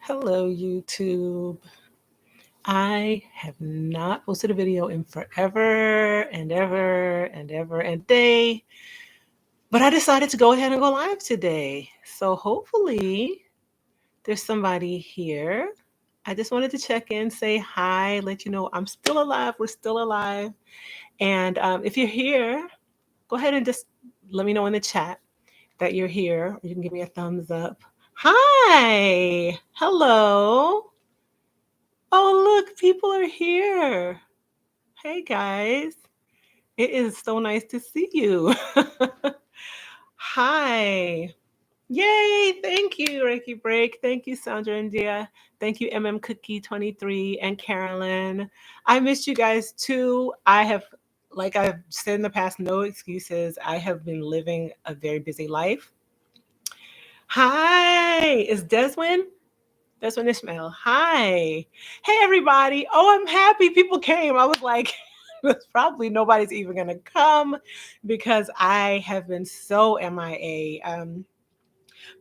Hello, YouTube. I have not posted a video in forever and ever and ever and day, but I decided to go ahead and go live today. So hopefully there's somebody here. I just wanted to check in, say hi, let you know I'm still alive. We're still alive. And if you're here, go ahead and just let me know in the chat that you're here. You can give me a thumbs up. Hi. Hello. Oh, look, people are here. Hey, guys. It is so nice to see you. Hi. Yay. Thank you, Reiki Break. Thank you, Sandra and Dia. Thank you, Cookie 23 and Carolyn. I missed you guys too. Like I've said in the past, no excuses. I have been living a very busy life. Hi. Is Deswin? That's when Ishmael. Hi. Hey, everybody. Oh, I'm happy people came. I was like, there's probably nobody's even going to come because I have been so MIA.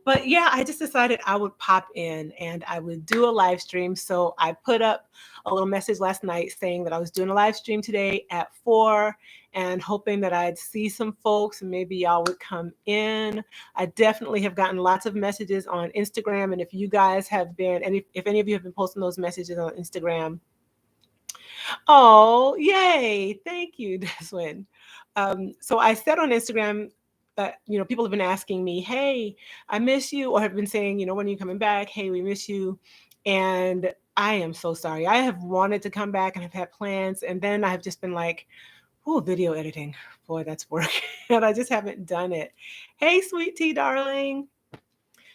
But yeah, I just decided I would pop in and I would do a live stream. So I put up a little message last night saying that I was doing a live stream today at 4 and hoping that I'd see some folks and maybe y'all would come in. I definitely have gotten lots of messages on Instagram. And if you guys have been, and if any of you have been posting those messages on Instagram, oh, yay. Thank you, Deswin. So I said on Instagram that, people have been asking me, hey, I miss you, or have been saying, when are you coming back? Hey, we miss you. And I am so sorry. I have wanted to come back and have had plans. And then I have just been like, oh, video editing. Boy, that's work. And I just haven't done it. Hey, sweet tea, darling.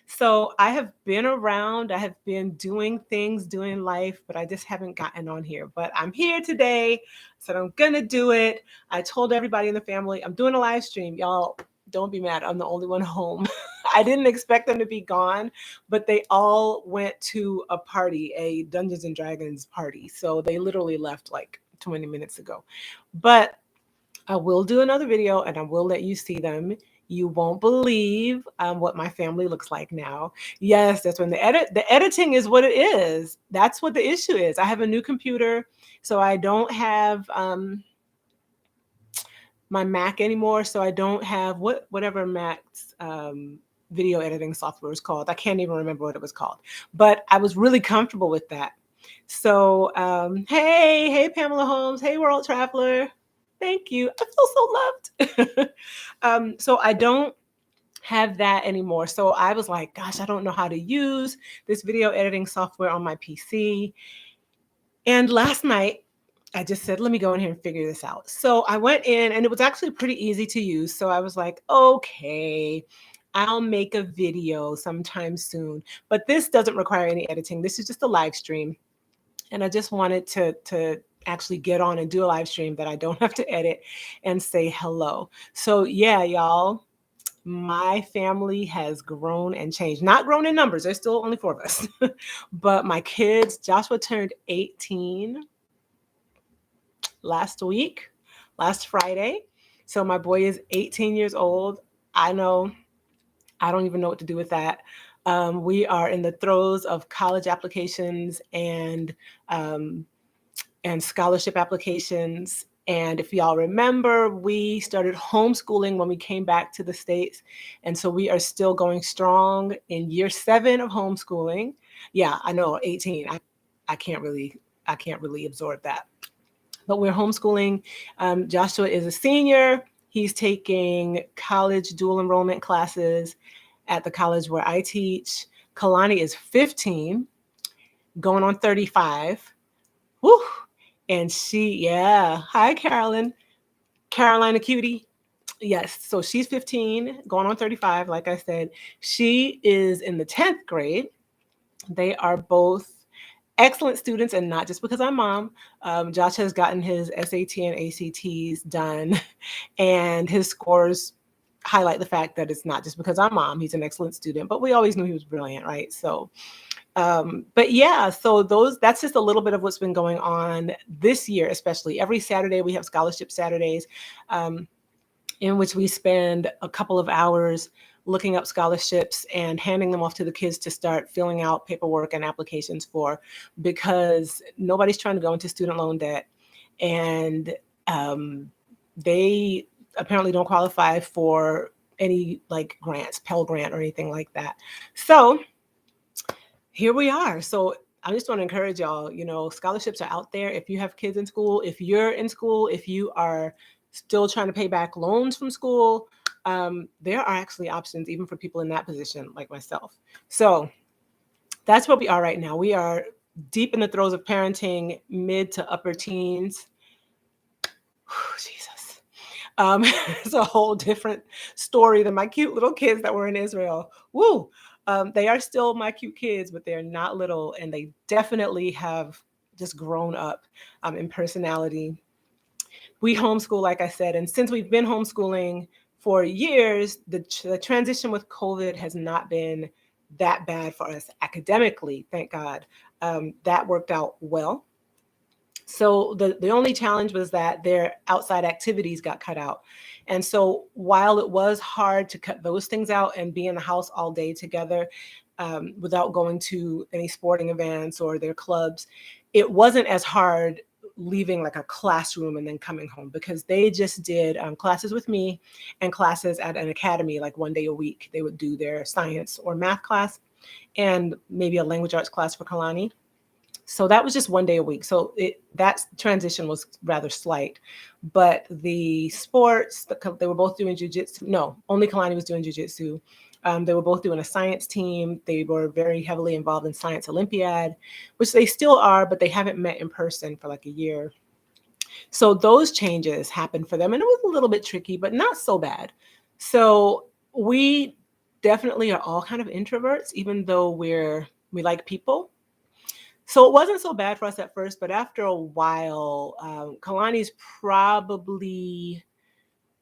So I have been around, I have been doing things, doing life, but I just haven't gotten on here. But I'm here today. I said I'm gonna do it. I told everybody in the family I'm doing a live stream. Y'all don't be mad. I'm the only one home. I didn't expect them to be gone, but they all went to a party, a Dungeons and Dragons party. So they literally left like 20 minutes ago. But I will do another video and I will let you see them. You won't believe what my family looks like now. Yes, that's when the editing is what it is. That's what the issue is. I have a new computer, so I don't have my Mac anymore. So I don't have whatever Mac's video editing software is called. I can't even remember what it was called, but I was really comfortable with that. So hey Pamela Holmes, hey World Traveler. Thank you. I feel so loved. So I don't have that anymore. So I was like, gosh, I don't know how to use this video editing software on my PC. And last night, I just said, let me go in here and figure this out. So I went in and it was actually pretty easy to use. So I was like, okay, I'll make a video sometime soon. But this doesn't require any editing. This is just a live stream. And I just wanted to actually get on and do a live stream that I don't have to edit and say hello. So yeah, y'all, my family has grown and changed. Not grown in numbers. There's still only 4 of us. But my kids, Joshua turned 18 last Friday. So my boy is 18 years old. I know. I don't even know what to do with that. We are in the throes of college applications and scholarship applications. And if y'all remember, we started homeschooling when we came back to the States. And so we are still going strong in year 7 of homeschooling. Yeah, I know, 18. I can't really absorb that. But we're homeschooling. Joshua is a senior. He's taking college dual enrollment classes at the college where I teach. Kalani is 15, going on 35. Woo! And hi, Carolyn. Carolina cutie. Yes, so she's 15, going on 35, like I said. She is in the 10th grade. They are both excellent students, and not just because I'm mom. Josh has gotten his SAT and ACTs done, and his scores highlight the fact that it's not just because I'm mom. He's an excellent student, but we always knew he was brilliant, right? So but yeah, so that's just a little bit of what's been going on this year, especially. Every Saturday we have scholarship Saturdays, in which we spend a couple of hours looking up scholarships and handing them off to the kids to start filling out paperwork and applications for, because nobody's trying to go into student loan debt. And they apparently don't qualify for any like grants, Pell Grant or anything like that. So here we are. So I just want to encourage y'all, scholarships are out there. If you have kids in school, if you're in school, if you are still trying to pay back loans from school, there are actually options even for people in that position like myself. So that's where we are right now. We are deep in the throes of parenting, mid to upper teens. Jesus. It's a whole different story than my cute little kids that were in Israel. Woo! They are still my cute kids, but they're not little, and they definitely have just grown up in personality. We homeschool, like I said, and since we've been homeschooling for years, the transition with COVID has not been that bad for us academically, thank God. That worked out well. So the only challenge was that their outside activities got cut out. And so while it was hard to cut those things out and be in the house all day together without going to any sporting events or their clubs, it wasn't as hard leaving like a classroom and then coming home, because they just did classes with me and classes at an academy, like one day a week. They would do their science or math class and maybe a language arts class for Kalani. So that was just one day a week. So that transition was rather slight. But the sports, they were both doing jujitsu. No, only Kalani was doing jujitsu. They were both doing a science team. They were very heavily involved in Science Olympiad, which they still are, but they haven't met in person for like a year. So those changes happened for them. And it was a little bit tricky, but not so bad. So we definitely are all kind of introverts, even though we like people. So it wasn't so bad for us at first, but after a while, Kalani's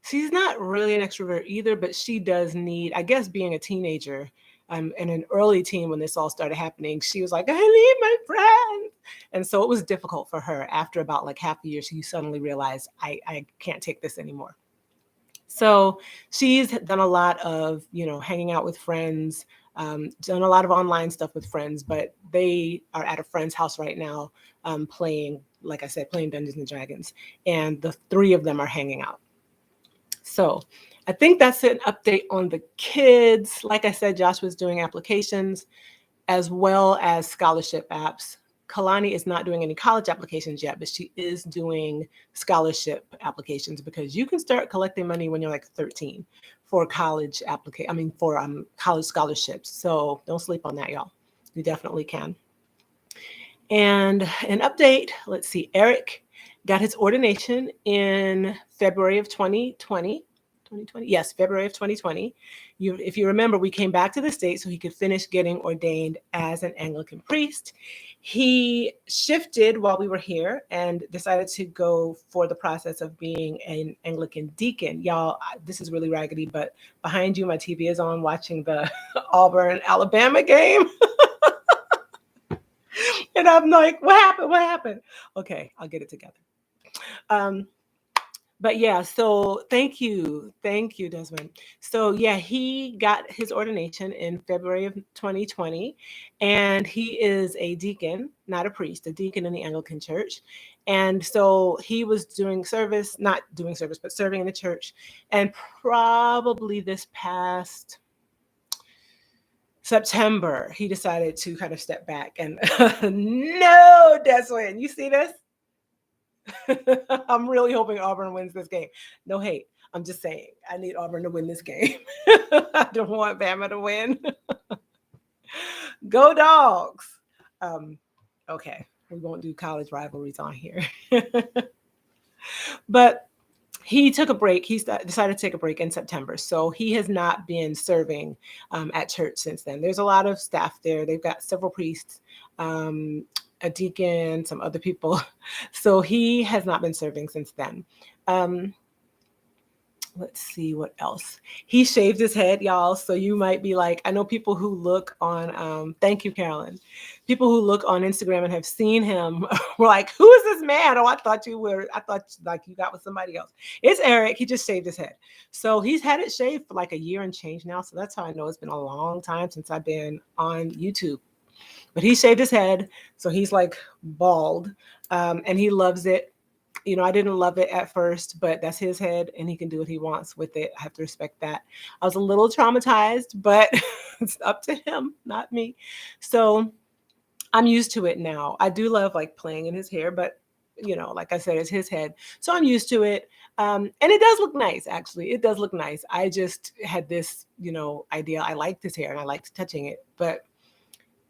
she's not really an extrovert either, but she does need, I guess, being a teenager and an early teen when this all started happening, she was like, I need my friends. And so it was difficult for her. After about like half a year, she suddenly realized, I can't take this anymore. So she's done a lot of, hanging out with friends, done a lot of online stuff with friends, but they are at a friend's house right now playing, like I said, playing Dungeons and Dragons. And the three of them are hanging out. So I think that's an update on the kids. Like I said, Josh was doing applications as well as scholarship apps. Kalani is not doing any college applications yet, but she is doing scholarship applications, because you can start collecting money when you're like 13 for college college scholarships. So don't sleep on that, y'all. You definitely can. And an update, let's see, Eric got his ordination in February of 2020. 2020? Yes, February of 2020. If you remember, we came back to the States so he could finish getting ordained as an Anglican priest. He shifted while we were here and decided to go for the process of being an Anglican deacon. Y'all, this is really raggedy, but behind you, my TV is on watching the Auburn, Alabama game. And I'm like, what happened? What happened? Okay, I'll get it together. But yeah, so thank you, Desmond. So yeah, he got his ordination in February of 2020, and he is a deacon, not a priest, a deacon in the Anglican Church. And so he was not doing service, but serving in the church. And probably this past September, he decided to kind of step back and no, Desmond, you see this? I'm really hoping Auburn wins this game. No hate. I'm just saying, I need Auburn to win this game. I don't want Bama to win. Go Dogs. Okay, we won't do college rivalries on here. But he took a break. He decided to take a break in September. So he has not been serving at church since then. There's a lot of staff there. They've got several priests, a deacon, some other people. So he has not been serving since then. let's see what else. He shaved his head, y'all. So you might be like, I know people who look on, thank you, Carolyn. People who look on Instagram and have seen him were like, who is this man? Oh, I thought like you got with somebody else. It's Eric. He just shaved his head. So he's had it shaved for like a year and change now. So that's how I know it's been a long time since I've been on YouTube. But he shaved his head. So he's like bald, and he loves it. You know, I didn't love it at first, but that's his head and he can do what he wants with it. I have to respect that. I was a little traumatized, but it's up to him, not me. So I'm used to it now. I do love like playing in his hair, but you know, like I said, it's his head. So I'm used to it. And it does look nice, actually. It does look nice. I just had this, you know, idea. I liked his hair and I liked touching it, but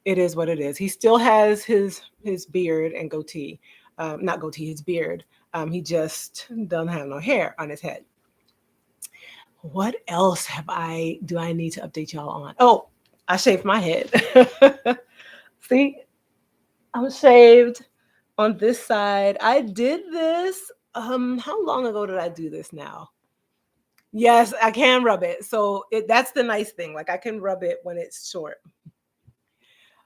it is what it is. He still has his beard and goatee. Not goatee, his beard. He just doesn't have no hair on his head. What else do I need to update y'all on? Oh, I shaved my head. See, I'm shaved on this side. I did this. How long ago did I do this now? Yes, I can rub it. So that's the nice thing. Like I can rub it when it's short.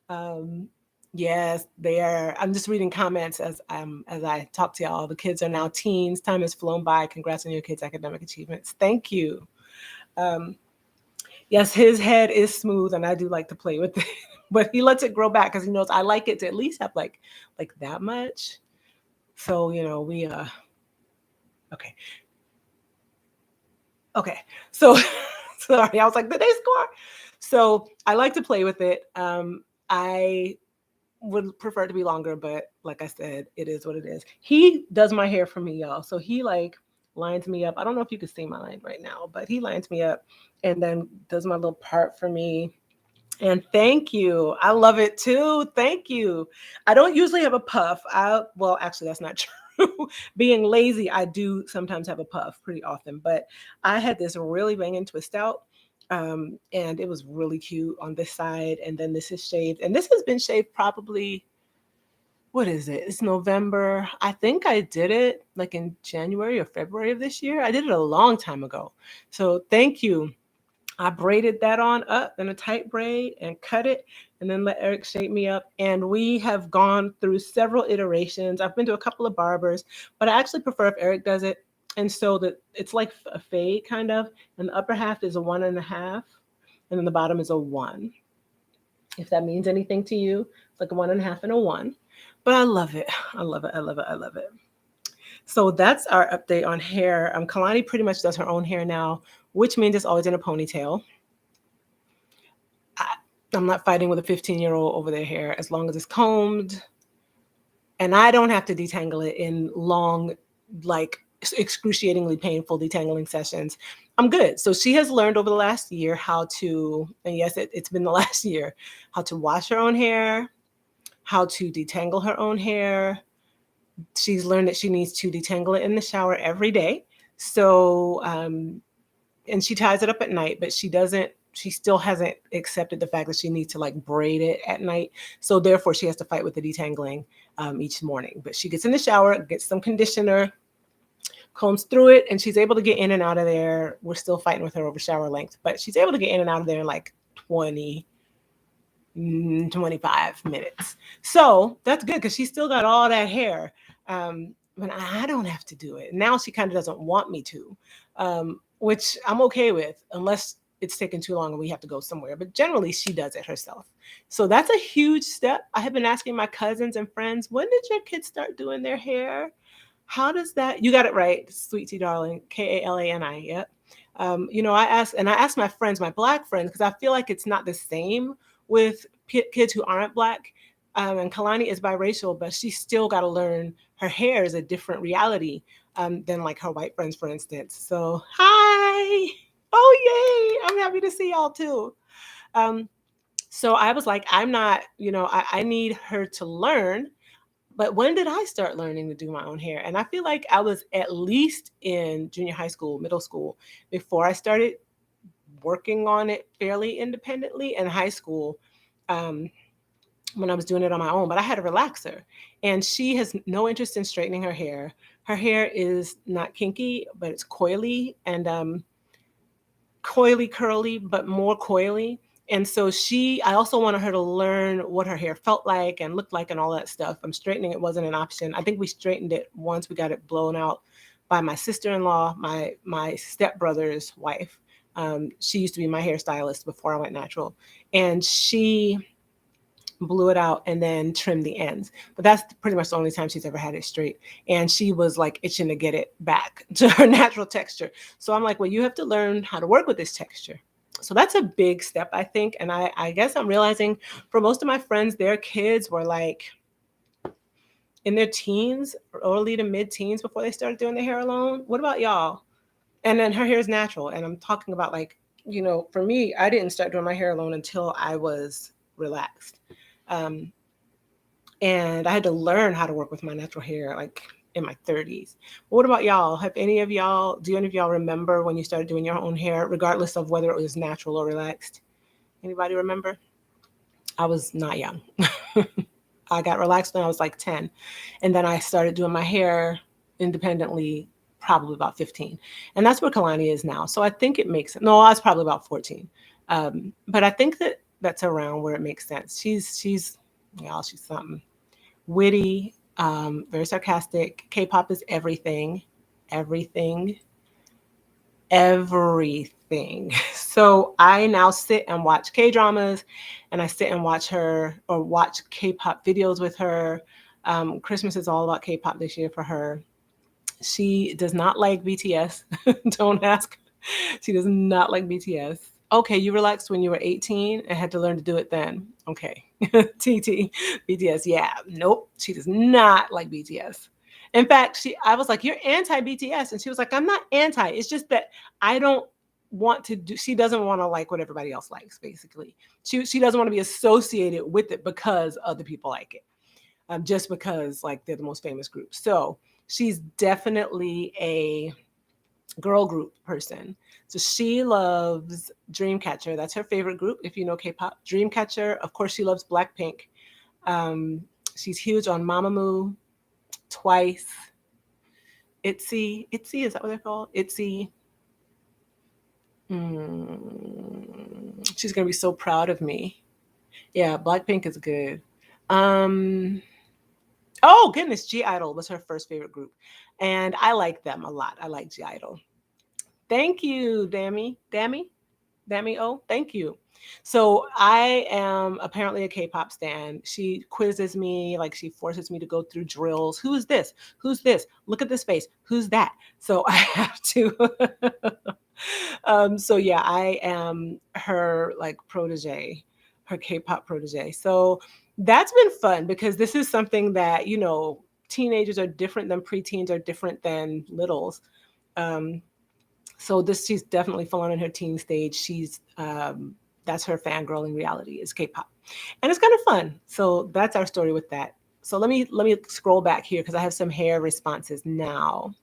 Um, yes, they are. I'm just reading comments as I talk to y'all. The kids are now teens. Time has flown by. Congrats on your kids' academic achievements. Thank you. Um, yes, his head is smooth, and I do like to play with it, but he lets it grow back because he knows I like it to at least have like that much. So you know we okay. Okay, so sorry, I was like, did they score? So I like to play with it. I would prefer it to be longer, but like I said, it is what it is. He does my hair for me, y'all. So he like lines me up. I don't know if you can see my line right now, but he lines me up and then does my little part for me. And thank you. I love it too. Thank you. I don't usually have a puff. Well, actually, that's not true. Being lazy, I do sometimes have a puff pretty often, but I had this really banging twist out. And it was really cute on this side. And then this is shaved. And this has been shaved probably, what is it? It's November. I think I did it like in January or February of this year. I did it a long time ago. So thank you. I braided that on up in a tight braid and cut it and then let Eric shape me up. And we have gone through several iterations. I've been to a couple of barbers, but I actually prefer if Eric does it. And so that it's like a fade kind of, and the upper half is a 1.5, and then the bottom is a 1. If that means anything to you, it's like a 1.5 and a 1. But I love it. I love it. I love it. I love it. So that's our update on hair. Kalani pretty much does her own hair now, which means it's always in a ponytail. I'm not fighting with a 15-year-old over their hair as long as it's combed. And I don't have to detangle it in long, like excruciatingly painful detangling sessions. I'm good. So she has learned over the last year how to, and yes, it's been the last year, how to wash her own hair, how to detangle her own hair. She's learned that she needs to detangle it in the shower every day. So, and she ties it up at night, but she still hasn't accepted the fact that she needs to like braid it at night. So therefore she has to fight with the detangling each morning. But she gets in the shower, gets some conditioner, combs through it, and she's able to get in and out of there. We're still fighting with her over shower length, but she's able to get in and out of there in like 25 minutes. So that's good because she's still got all that hair. But I don't have to do it. Now she kind of doesn't want me to, which I'm okay with, unless it's taken too long and we have to go somewhere. But generally, she does it herself. So that's a huge step. I have been asking my cousins and friends, when did your kids start doing their hair? How does that? You got it right, sweet tea darling, Kalani. Yep. I asked my friends, my Black friends, because I feel like it's not the same with kids who aren't Black. And Kalani is biracial, but she's still got to learn her hair is a different reality than like her white friends, for instance. So, hi. Oh, yay. I'm happy to see y'all too. So I was like, I'm not, I need her to learn. But when did I start learning to do my own hair? And I feel like I was at least in junior high school, middle school, before I started working on it fairly independently. In high school, when I was doing it on my own, but I had a relaxer, and she has no interest in straightening her hair. Her hair is not kinky, but it's coily and coily curly, but more coily. And so I also wanted her to learn what her hair felt like and looked like and all that stuff. Straightening it wasn't an option. I think we straightened it once we got it blown out by my sister-in-law, my stepbrother's wife. She used to be my hairstylist before I went natural, and she blew it out and then trimmed the ends. But that's pretty much the only time she's ever had it straight. And she was like itching to get it back to her natural texture. So I'm like, well, you have to learn how to work with this texture. So that's a big step, I think. And I guess I'm realizing for most of my friends, their kids were like in their teens, early to mid-teens before they started doing their hair alone. What about y'all? And then her hair is natural. And I'm talking about like, for me, I didn't start doing my hair alone until I was relaxed. Um, and I had to learn how to work with my natural hair like in my 30s. What about y'all? Do any of y'all remember when you started doing your own hair, regardless of whether it was natural or relaxed? Anybody remember? I was not young. I got relaxed when I was like 10. And then I started doing my hair independently probably about 15. And that's where Kalani is now. So I think it makes sense. No, I was probably about 14. But I think that's around where it makes sense. She's something. Witty, very sarcastic. K-pop is everything, everything, everything. So I now sit and watch K-dramas, and I sit and watch K-pop videos with her. Christmas is all about K-pop this year for her. She does not like BTS. Don't ask. She does not like BTS. Okay, you relaxed when you were 18 and had to learn to do it then. Okay. TT, BTS. Yeah, nope. She does not like BTS. In fact, I was like, you're anti-BTS. And she was like, I'm not anti. It's just that I don't want to do, she doesn't want to like what everybody else likes, basically. She doesn't want to be associated with it because other people like it. Just because like they're the most famous group. So she's definitely a girl group person. So she loves Dreamcatcher. That's her favorite group, if you know K-pop. Dreamcatcher. Of course, she loves Blackpink. She's huge on Mamamoo, Twice, ITZY. ITZY, is that what they're called? ITZY. She's going to be so proud of me. Yeah, Blackpink is good. Oh, goodness, G-Idol was her first favorite group. And I like them a lot. I like G-Idol. Thank you, Dammy. Oh, thank you. So I am apparently a K-pop stan. She quizzes me, like she forces me to go through drills. Who's this? Who's this? Look at this face. Who's that? So I have to. So yeah, I am her like protege, her K-pop protege. So that's been fun because this is something that, teenagers are different than preteens, are different than littles. So she's definitely full on in her teen stage. She's that's her fangirling reality is K-pop, and it's kind of fun. So that's our story with that. So let me scroll back here because I have some hair responses now.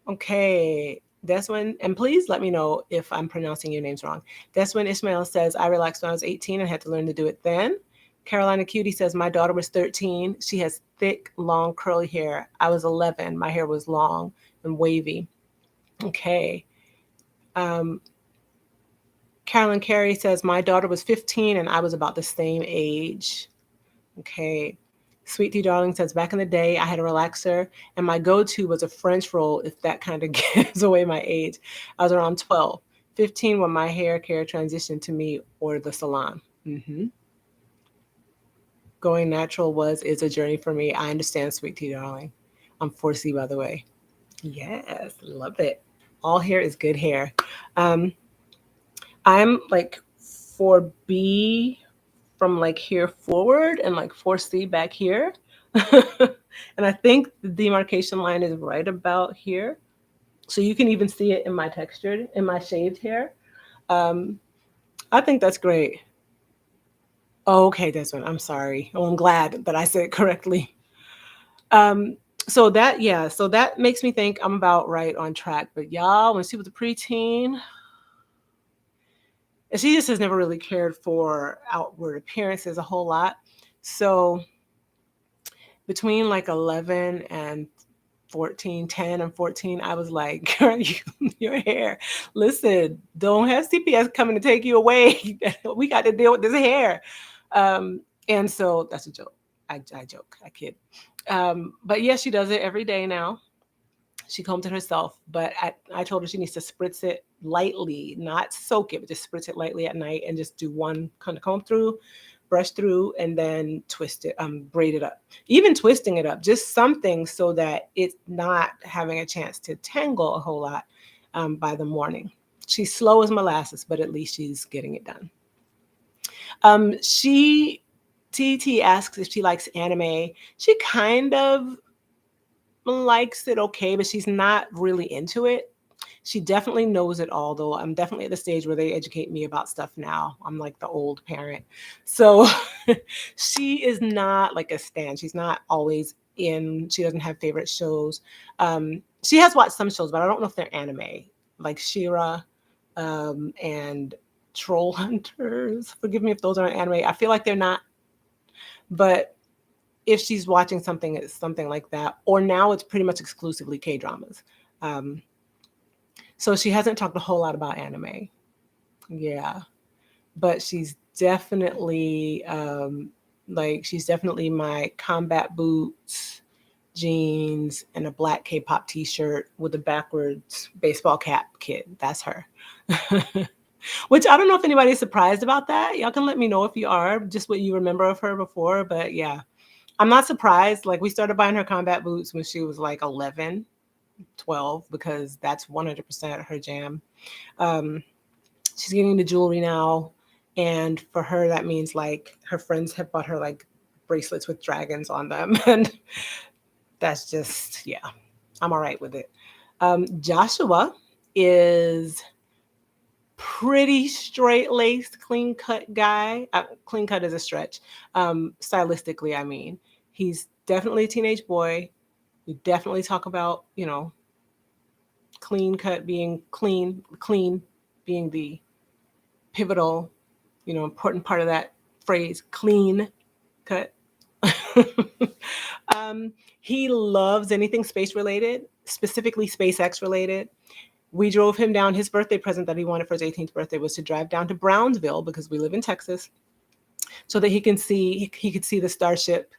Okay, Deswin, and please let me know if I'm pronouncing your names wrong. Deswin Ishmael says, I relaxed when I was 18 and had to learn to do it then. Carolina Cutie says, my daughter was 13. She has thick, long, curly hair. I was 11. My hair was long and wavy. Okay. Carolyn Carey says, my daughter was 15 and I was about the same age. Okay. Sweet Tea Darling says, back in the day, I had a relaxer and my go-to was a French roll, if that kind of gives away my age. I was around 12. 15 when my hair care transitioned to me or the salon. Going natural is a journey for me. I understand, Sweet Tea Darling. I'm 4C, by the way. Yes, love it. All hair is good hair. I'm like 4B from like here forward and like 4C back here. And I think the demarcation line is right about here. So you can even see it in my shaved hair. I think that's great. Oh, okay, Desmond, I'm sorry. Oh, I'm glad that I said it correctly. So that makes me think I'm about right on track. But y'all, when she was a preteen, and she just has never really cared for outward appearances a whole lot. So between like 11 and 14, 10 and 14, I was like, girl, your hair, listen, don't have CPS coming to take you away. We got to deal with this hair. And so that's a joke. I joke, I kid. But yeah, she does it every day now. She combs it herself, but I told her she needs to spritz it lightly, not soak it, but just spritz it lightly at night and just do one kind of comb through, brush through, and then twist it, braid it up. Even twisting it up, just something so that it's not having a chance to tangle a whole lot by the morning. She's slow as molasses, but at least she's getting it done. She TT asks if she likes anime. She kind of likes it okay, but she's not really into it. She definitely knows it all, though. I'm definitely at the stage where they educate me about stuff now. I'm like the old parent. So she is not like a stan. She's not always in, she doesn't have favorite shows. She has watched some shows, but I don't know if they're anime, like Shira and Troll Hunters. Forgive me if those aren't anime. I feel like they're not, but if she's watching something, it's something like that. Or now it's pretty much exclusively K-dramas. So she hasn't talked a whole lot about anime. Yeah. But she's definitely she's definitely my combat boots, jeans, and a black K-pop t-shirt with a backwards baseball cap kid. That's her. Which I don't know if anybody's surprised about that. Y'all can let me know if you are, just what you remember of her before. But yeah, I'm not surprised. Like, we started buying her combat boots when she was like 11, 12, because that's 100% her jam. She's getting into jewelry now. And for her, that means like her friends have bought her like bracelets with dragons on them. And that's just, yeah, I'm all right with it. Joshua is pretty straight-laced, clean-cut guy. Clean cut is a stretch. Stylistically, I mean. He's definitely a teenage boy. We definitely talk about, clean cut being clean being the pivotal, important part of that phrase, clean cut. He loves anything space related, specifically SpaceX related. We drove him down. His birthday present that he wanted for his 18th birthday was to drive down to Brownsville, because we live in Texas, so that he could see the Starship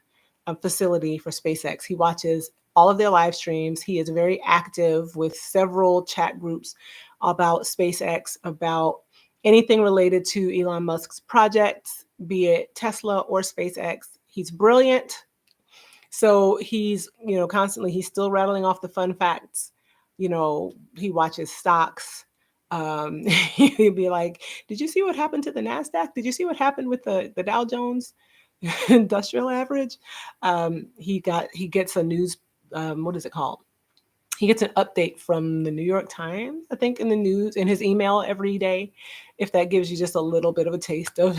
facility for SpaceX. He watches all of their live streams. He is very active with several chat groups about SpaceX, about anything related to Elon Musk's projects, be it Tesla or SpaceX. He's brilliant. So he's, constantly, he's still rattling off the fun facts. He watches stocks. He'd be like, did you see what happened to the NASDAQ? Did you see what happened with the Dow Jones industrial average? He gets a news, what is it called? He gets an update from the New York Times, I think, in the news, in his email every day, if that gives you just a little bit of a taste of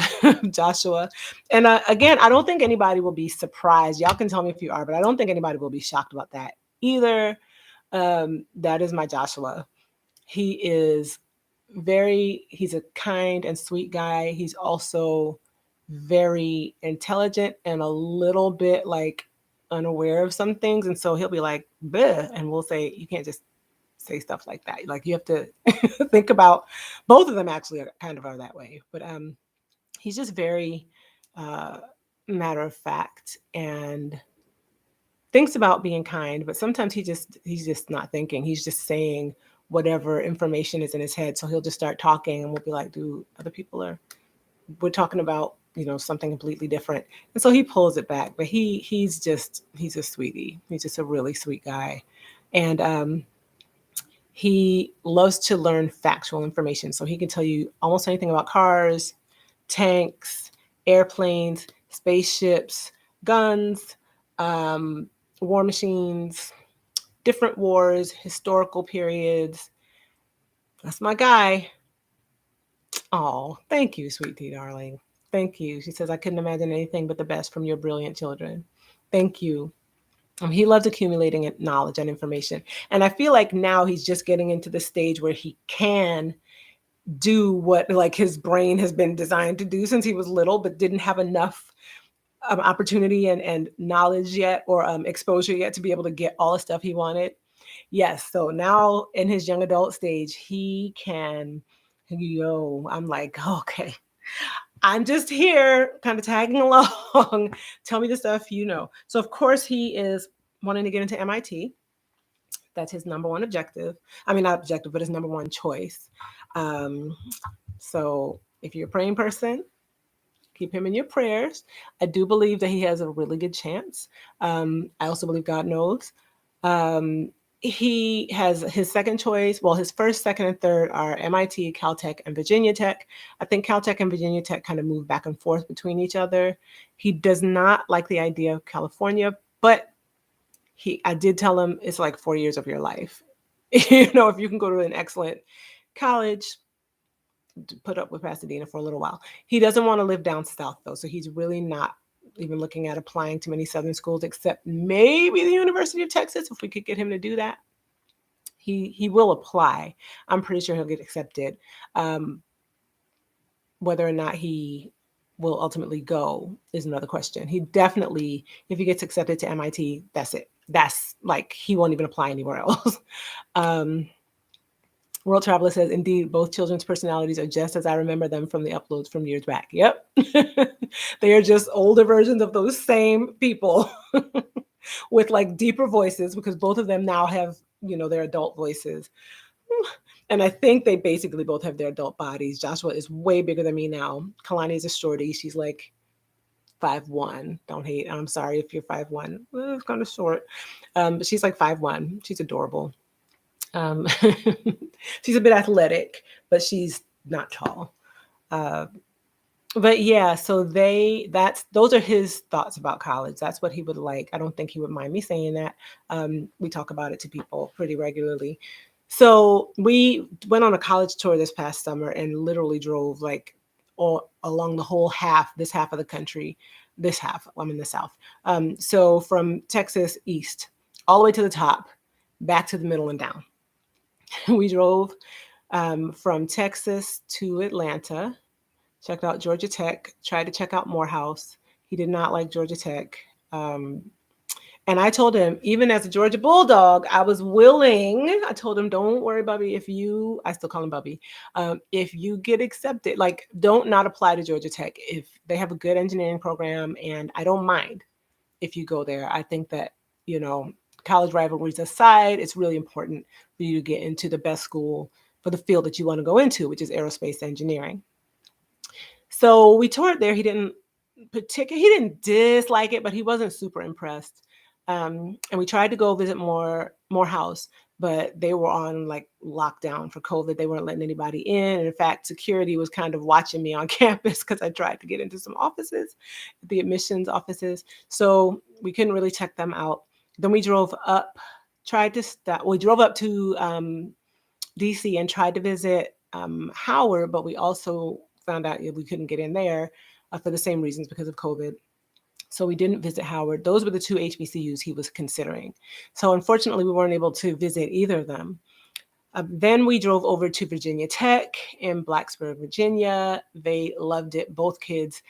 Joshua. And again, I don't think anybody will be surprised. Y'all can tell me if you are, but I don't think anybody will be shocked about that either. That is my Joshua. He's a kind and sweet guy. He's also very intelligent and a little bit like unaware of some things. And so he'll be like, bleh, and we'll say, you can't just say stuff like that. Like, you have to think about, both of them actually are that way. But he's just very matter of fact and thinks about being kind, but sometimes he's just not thinking. He's just saying whatever information is in his head. So he'll just start talking and we'll be like, dude, we're talking about, something completely different. And so he pulls it back, but he's a sweetie. He's just a really sweet guy. And he loves to learn factual information. So he can tell you almost anything about cars, tanks, airplanes, spaceships, guns, war machines, different wars, historical periods. That's my guy. Oh, thank you, sweet tea, darling. Thank you. She says, I couldn't imagine anything but the best from your brilliant children. Thank you. He loves accumulating knowledge and information. And I feel like now he's just getting into the stage where he can do what like his brain has been designed to do since he was little, but didn't have enough opportunity and knowledge yet, or exposure yet, to be able to get all the stuff he wanted. Yes, so now in his young adult stage, he can, I'm like, okay, I'm just here kind of tagging along. Tell me the stuff you know. So, of course, he is wanting to get into MIT. That's his number one objective. I mean, not objective, but his number one choice. Um, so, if you're a praying person, keep him in your prayers. I do believe that he has a really good chance. I also believe God knows. Um, he has his second choice. Well, his first, second, and third are MIT, Caltech, and Virginia Tech. I think Caltech and Virginia Tech kind of move back and forth between each other. He does not like the idea of California, but I did tell him it's like 4 years of your life. If you can go to an excellent college, to put up with Pasadena for a little while. He doesn't want to live down south though, so he's really not even looking at applying to many southern schools, except maybe the University of Texas. If we could get him to do that, he will apply. I'm pretty sure he'll get accepted. Whether or not he will ultimately go is another question. He definitely, if he gets accepted to MIT, that's it. That's like, he won't even apply anywhere else. World Traveler says, indeed, both children's personalities are just as I remember them from the uploads from years back. Yep. They are just older versions of those same people with like deeper voices, because both of them now have, their adult voices. And I think they basically both have their adult bodies. Joshua is way bigger than me now. Kalani is a shorty. She's like 5'1". Don't hate. I'm sorry if you're 5'1". It's kind of short. But she's like 5'1". She's adorable. She's a bit athletic, but she's not tall. But yeah, so those are his thoughts about college. That's what he would like. I don't think he would mind me saying that. We talk about it to people pretty regularly. So we went on a college tour this past summer and literally drove like all along the whole this half of the country. This half, I'm in the South. So from Texas east, all the way to the top, back to the middle and down. We drove from Texas to Atlanta, checked out Georgia Tech, tried to check out Morehouse. He did not like Georgia Tech. And I told him, even as a Georgia Bulldog, I was willing. I told him, don't worry, Bubby, I still call him Bubby, if you get accepted, like, don't not apply to Georgia Tech. If they have a good engineering program, and I don't mind if you go there. I think that, college rivalries aside, it's really important for you to get into the best school for the field that you want to go into, which is aerospace engineering. So we toured there. He didn't dislike it, but he wasn't super impressed. And we tried to go visit Morehouse, but they were on like lockdown for COVID. They weren't letting anybody in. And in fact, security was kind of watching me on campus because I tried to get into some offices, the admissions offices. So we couldn't really check them out. Then we drove up, we drove up to DC and tried to visit Howard, but we also found out we couldn't get in there for the same reasons, because of COVID. So we didn't visit Howard. Those were the two HBCUs he was considering. So unfortunately, we weren't able to visit either of them. Then we drove over to Virginia Tech in Blacksburg, Virginia. They loved it. Both kids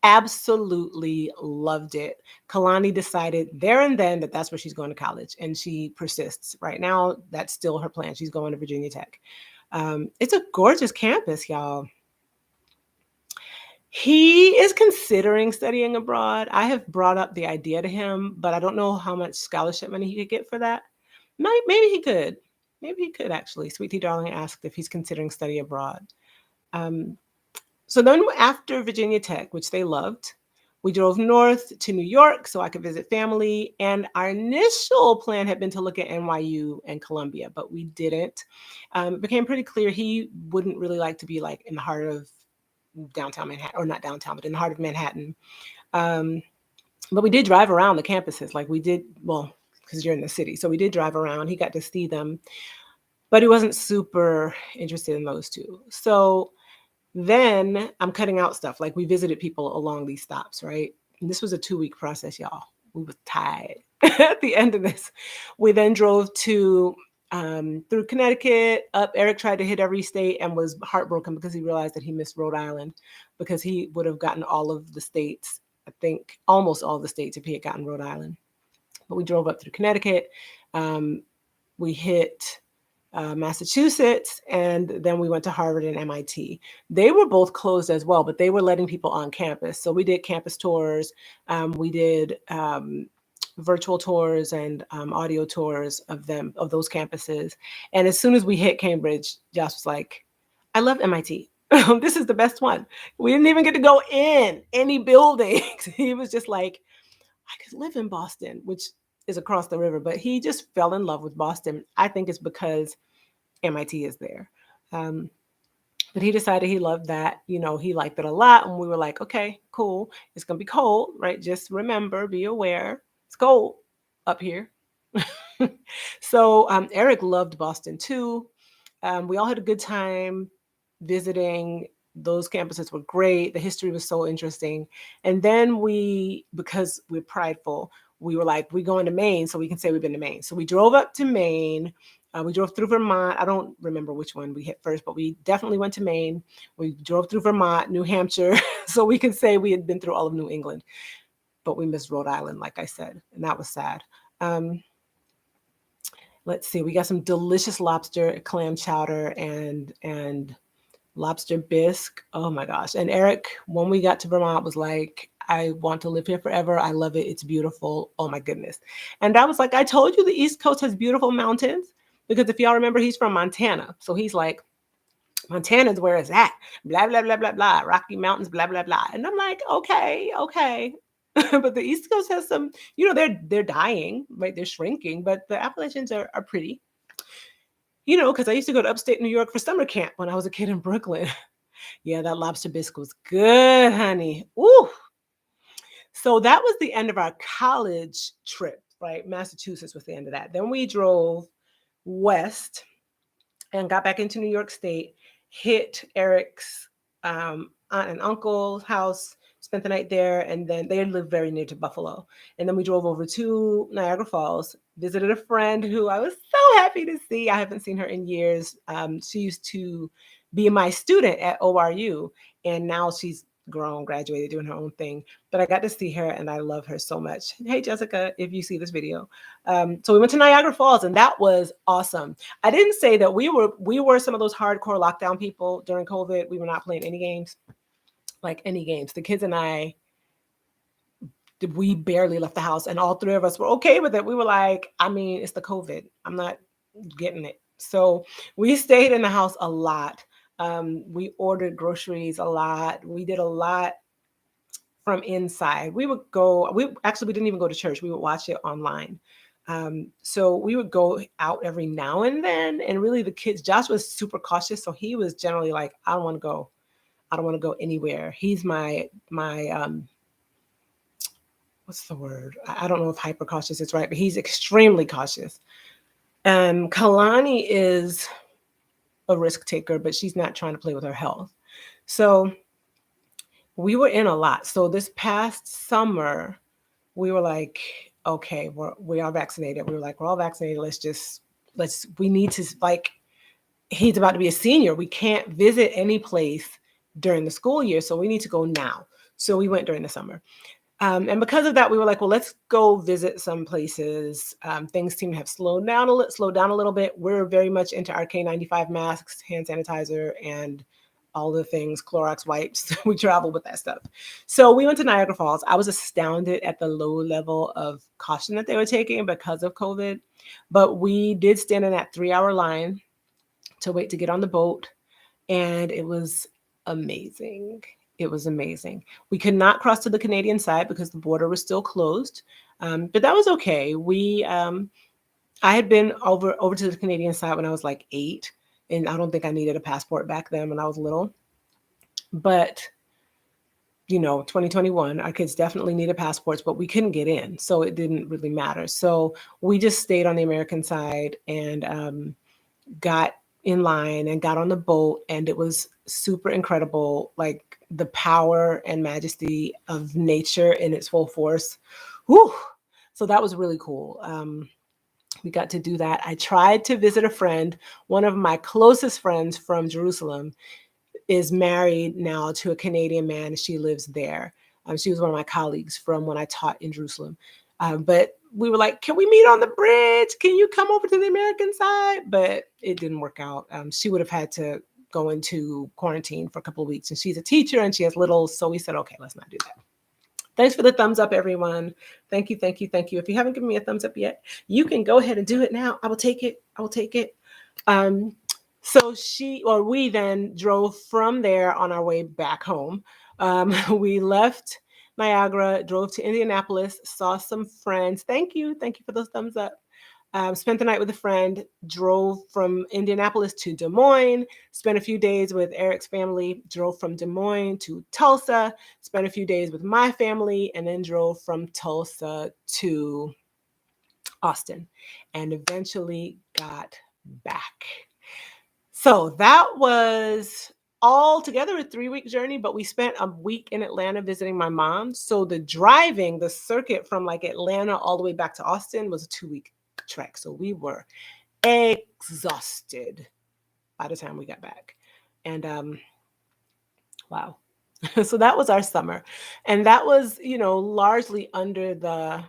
absolutely loved it. Kalani decided there and then that that's where she's going to college, and she persists. Right now, that's still her plan. She's going to Virginia Tech. It's a gorgeous campus, y'all. He is considering studying abroad. I have brought up the idea to him, but I don't know how much scholarship money he could get for that. Maybe he could. Maybe he could, actually. Sweet Tea Darling asked if he's considering study abroad. So then after Virginia Tech, which they loved, we drove north to New York so I could visit family. And our initial plan had been to look at NYU and Columbia, but we didn't. It became pretty clear he wouldn't really like to be like in the heart of downtown Manhattan, or not downtown, but in the heart of Manhattan. But we did drive around the campuses. Like we did, well, because you're in the city. So we did drive around. He got to see them, but he wasn't super interested in those two. So then I'm cutting out stuff. Like we visited people along these stops, right? And this was a 2-week process, y'all. We were tired at the end of this. We then drove to through Connecticut up. Eric tried to hit every state and was heartbroken because he realized that he missed Rhode Island, because he would have gotten all of the states, I think almost all the states if he had gotten Rhode Island. But we drove up through Connecticut. We hit Massachusetts, and then we went to Harvard and MIT. They were both closed as well, but they were letting people on campus. So we did campus tours. We did virtual tours and audio tours of those campuses. And as soon as we hit Cambridge, Josh was like, I love MIT. This is the best one. We didn't even get to go in any buildings. He was just like, I could live in Boston, which is across the river, but he just fell in love with Boston. I think it's because MIT is there. But he decided he loved that. He liked it a lot. And we were like, okay, cool. It's going to be cold, right? Just remember, be aware. It's cold up here. So Eric loved Boston too. We all had a good time visiting. Those campuses were great. The history was so interesting. And then because we're prideful, we were like, we're going to Maine, so we can say we've been to Maine. So we drove up to Maine. We drove through Vermont. I don't remember which one we hit first, but we definitely went to Maine. We drove through Vermont, New Hampshire, so we can say we had been through all of New England. But we missed Rhode Island, like I said, and that was sad. Let's see. We got some delicious lobster, clam chowder, and lobster bisque. Oh my gosh. And Eric, when we got to Vermont, was like, I want to live here forever. I love it. It's beautiful. Oh my goodness. And I was like, I told you the East Coast has beautiful mountains, because if y'all remember, he's from Montana. So he's like, Montana's where it's at. Blah, blah, blah, blah, blah. Rocky Mountains, blah, blah, blah. And I'm like, okay. But the East Coast has some, they're dying, right? They're shrinking, but the Appalachians are pretty. Because I used to go to upstate New York for summer camp when I was a kid in Brooklyn. Yeah, that lobster bisque was good, honey. Ooh. So that was the end of our college trip, right? Massachusetts was the end of that. Then we drove west and got back into New York State, hit Eric's aunt and uncle's house, spent the night there, and then they lived very near to Buffalo. And then we drove over to Niagara Falls, visited a friend who I was so happy to see. I haven't seen her in years. She used to be my student at ORU, and now she's grown, graduated, doing her own thing. But I got to see her, and I love her so much. Hey, Jessica, if you see this video. So we went to Niagara Falls, and that was awesome. I didn't say that we were some of those hardcore lockdown people during COVID. We were not playing any games. Like any games. The kids and I, we barely left the house, and all three of us were okay with it. We were like, it's the COVID. I'm not getting it. So we stayed in the house a lot. We ordered groceries a lot. We did a lot from inside. We didn't even go to church. We would watch it online. So we would go out every now and then. And really the kids, Josh was super cautious. So he was generally like, I don't want to go. I don't want to go anywhere. He's my what's the word? I don't know if hyper cautious is right, but he's extremely cautious. Kalani is a risk taker, but she's not trying to play with her health. So we were in a lot. So this past summer, we were like, okay, we are vaccinated. We were like, we're all vaccinated. We need to, like, he's about to be a senior. We can't visit any place during the school year, so we need to go now. So we went during the summer. And because of that, we were like, well, let's go visit some places. Things seem to have slowed down a little bit. We're very much into our K95 masks, hand sanitizer, and all the things, Clorox wipes. We travel with that stuff. So we went to Niagara Falls. I was astounded at the low level of caution that they were taking because of COVID. But we did stand in that 3-hour line to wait to get on the boat. And it was amazing. It was amazing. We could not cross to the Canadian side because the border was still closed. But that was okay. I had been over to the Canadian side when I was like 8, and I don't think I needed a passport back then when I was little. But 2021, our kids definitely needed passports, but we couldn't get in, so it didn't really matter. So we just stayed on the American side and got in line and got on the boat, and it was super incredible, like the power and majesty of nature in its full force. Whew. So that was really cool. We got to do that. I tried to visit a friend. One of my closest friends from Jerusalem is married now to a Canadian man. She lives there. She was one of my colleagues from when I taught in Jerusalem. But we were like, can we meet on the bridge? Can you come over to the American side? But it didn't work out. She would have had to go into quarantine for a couple of weeks. And she's a teacher and she has littles. So we said, okay, let's not do that. Thanks for the thumbs up, everyone. Thank you, thank you, thank you. If you haven't given me a thumbs up yet, you can go ahead and do it now. I will take it. I will take it. So we then drove from there on our way back home. We left Niagara, drove to Indianapolis, saw some friends. Thank you for those thumbs up. Spent the night with a friend, drove from Indianapolis to Des Moines, spent a few days with Eric's family, drove from Des Moines to Tulsa, spent a few days with my family, and then drove from Tulsa to Austin, and eventually got back. So that was all together a 3-week journey, but we spent a week in Atlanta visiting my mom. So the circuit from like Atlanta all the way back to Austin was a 2-week trek. So we were exhausted by the time we got back. And wow. So that was our summer. And that was, largely under the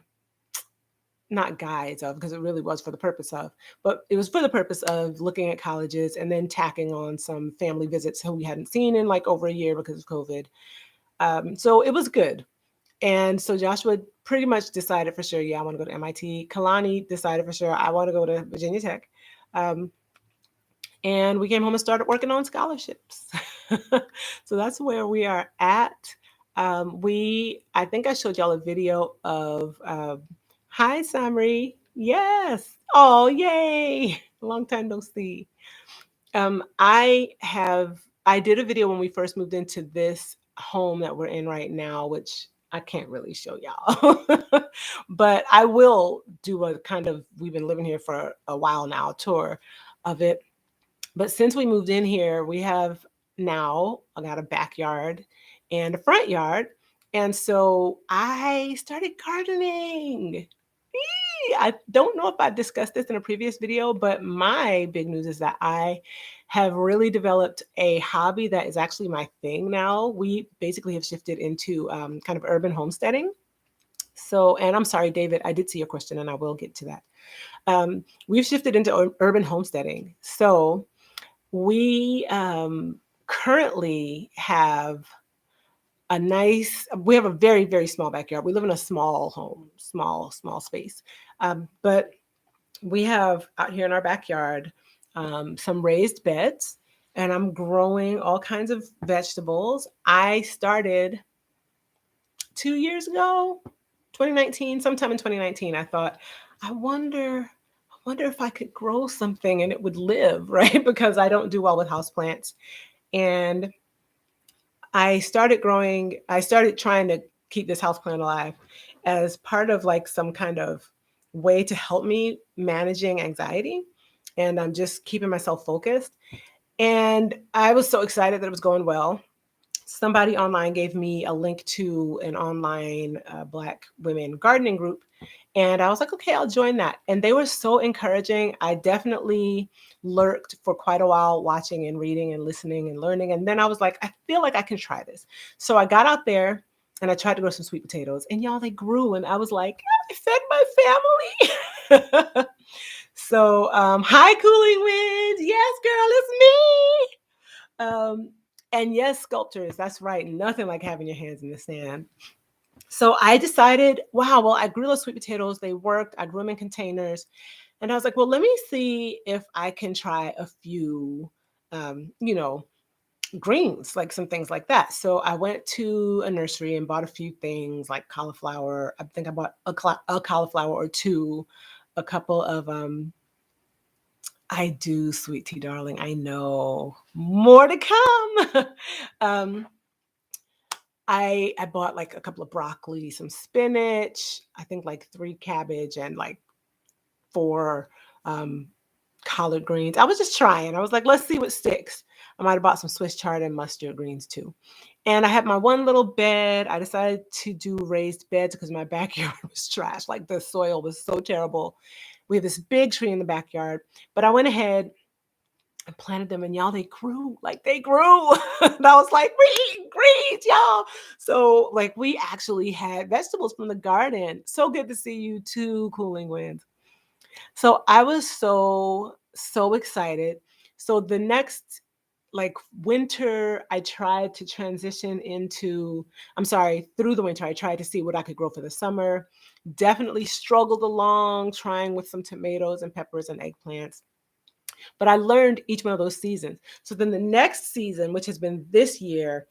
not guides of, because it really was for the purpose of, but it was for the purpose of looking at colleges and then tacking on some family visits who we hadn't seen in like over a year because of COVID. So it was good. And so Joshua pretty much decided for sure, yeah, I want to go to MIT. Kalani decided for sure, I want to go to Virginia Tech. And we came home and started working on scholarships. So that's where we are at. I think I showed y'all a video of, hi, Samri. Yes. Oh, yay. Long time no see. I did a video when we first moved into this home that we're in right now, which I can't really show y'all, but I will do a kind of, we've been living here for a while now, tour of it. But since we moved in here, we have now got a backyard and a front yard. And so I started gardening. I don't know if I discussed this in a previous video, but my big news is that I have really developed a hobby that is actually my thing now. We basically have shifted into kind of urban homesteading. So, and I'm sorry, David, I did see your question and I will get to that. We've shifted into urban homesteading. So we currently have we have a very, very small backyard. We live in a small home, small space. But we have out here in our backyard some raised beds, and I'm growing all kinds of vegetables. I started 2 years ago, 2019, sometime in 2019, I thought, I wonder if I could grow something and it would live, right? Because I don't do well with houseplants. And I started trying to keep this houseplant alive as part of like some kind of way to help me managing anxiety. And I'm just keeping myself focused. And I was so excited that it was going well. Somebody online gave me a link to an online Black women gardening group. And I was like, okay, I'll join that. And they were so encouraging. I definitely lurked for quite a while, watching and reading and listening and learning. And then I was like, I feel like I can try this. So I got out there and I tried to grow some sweet potatoes. And y'all, they grew. And I was like, I fed my family. So hi, Cooling Winds. Yes, girl, it's me. And yes, sculptors, that's right. Nothing like having your hands in the sand. So I decided, wow, well, I grew those sweet potatoes. They worked. I grew them in containers. And I was like, well, let me see if I can try a few, greens, like some things like that. So I went to a nursery and bought a few things like cauliflower. I think I bought a cauliflower or two, a couple of, I do, sweet tea, darling. I know, more to come. I bought like a couple of broccoli, some spinach, I think like 3 cabbage and like 4 collard greens. I was just trying. I was like, let's see what sticks. I might have bought some Swiss chard and mustard greens too. And I had my one little bed. I decided to do raised beds because my backyard was trash. Like the soil was so terrible. We have this big tree in the backyard, but I went ahead I planted them and y'all, they grew, like they grew. And I was like, we eating greens, y'all. So like we actually had vegetables from the garden. So good to see you too, Cooling Winds. So I was so excited. So the next like winter, I tried to transition into, I'm sorry, through the winter, I tried to see what I could grow for the summer. Definitely struggled along trying with some tomatoes and peppers and eggplants. But I learned each one of those seasons. So then the next season, which has been this year,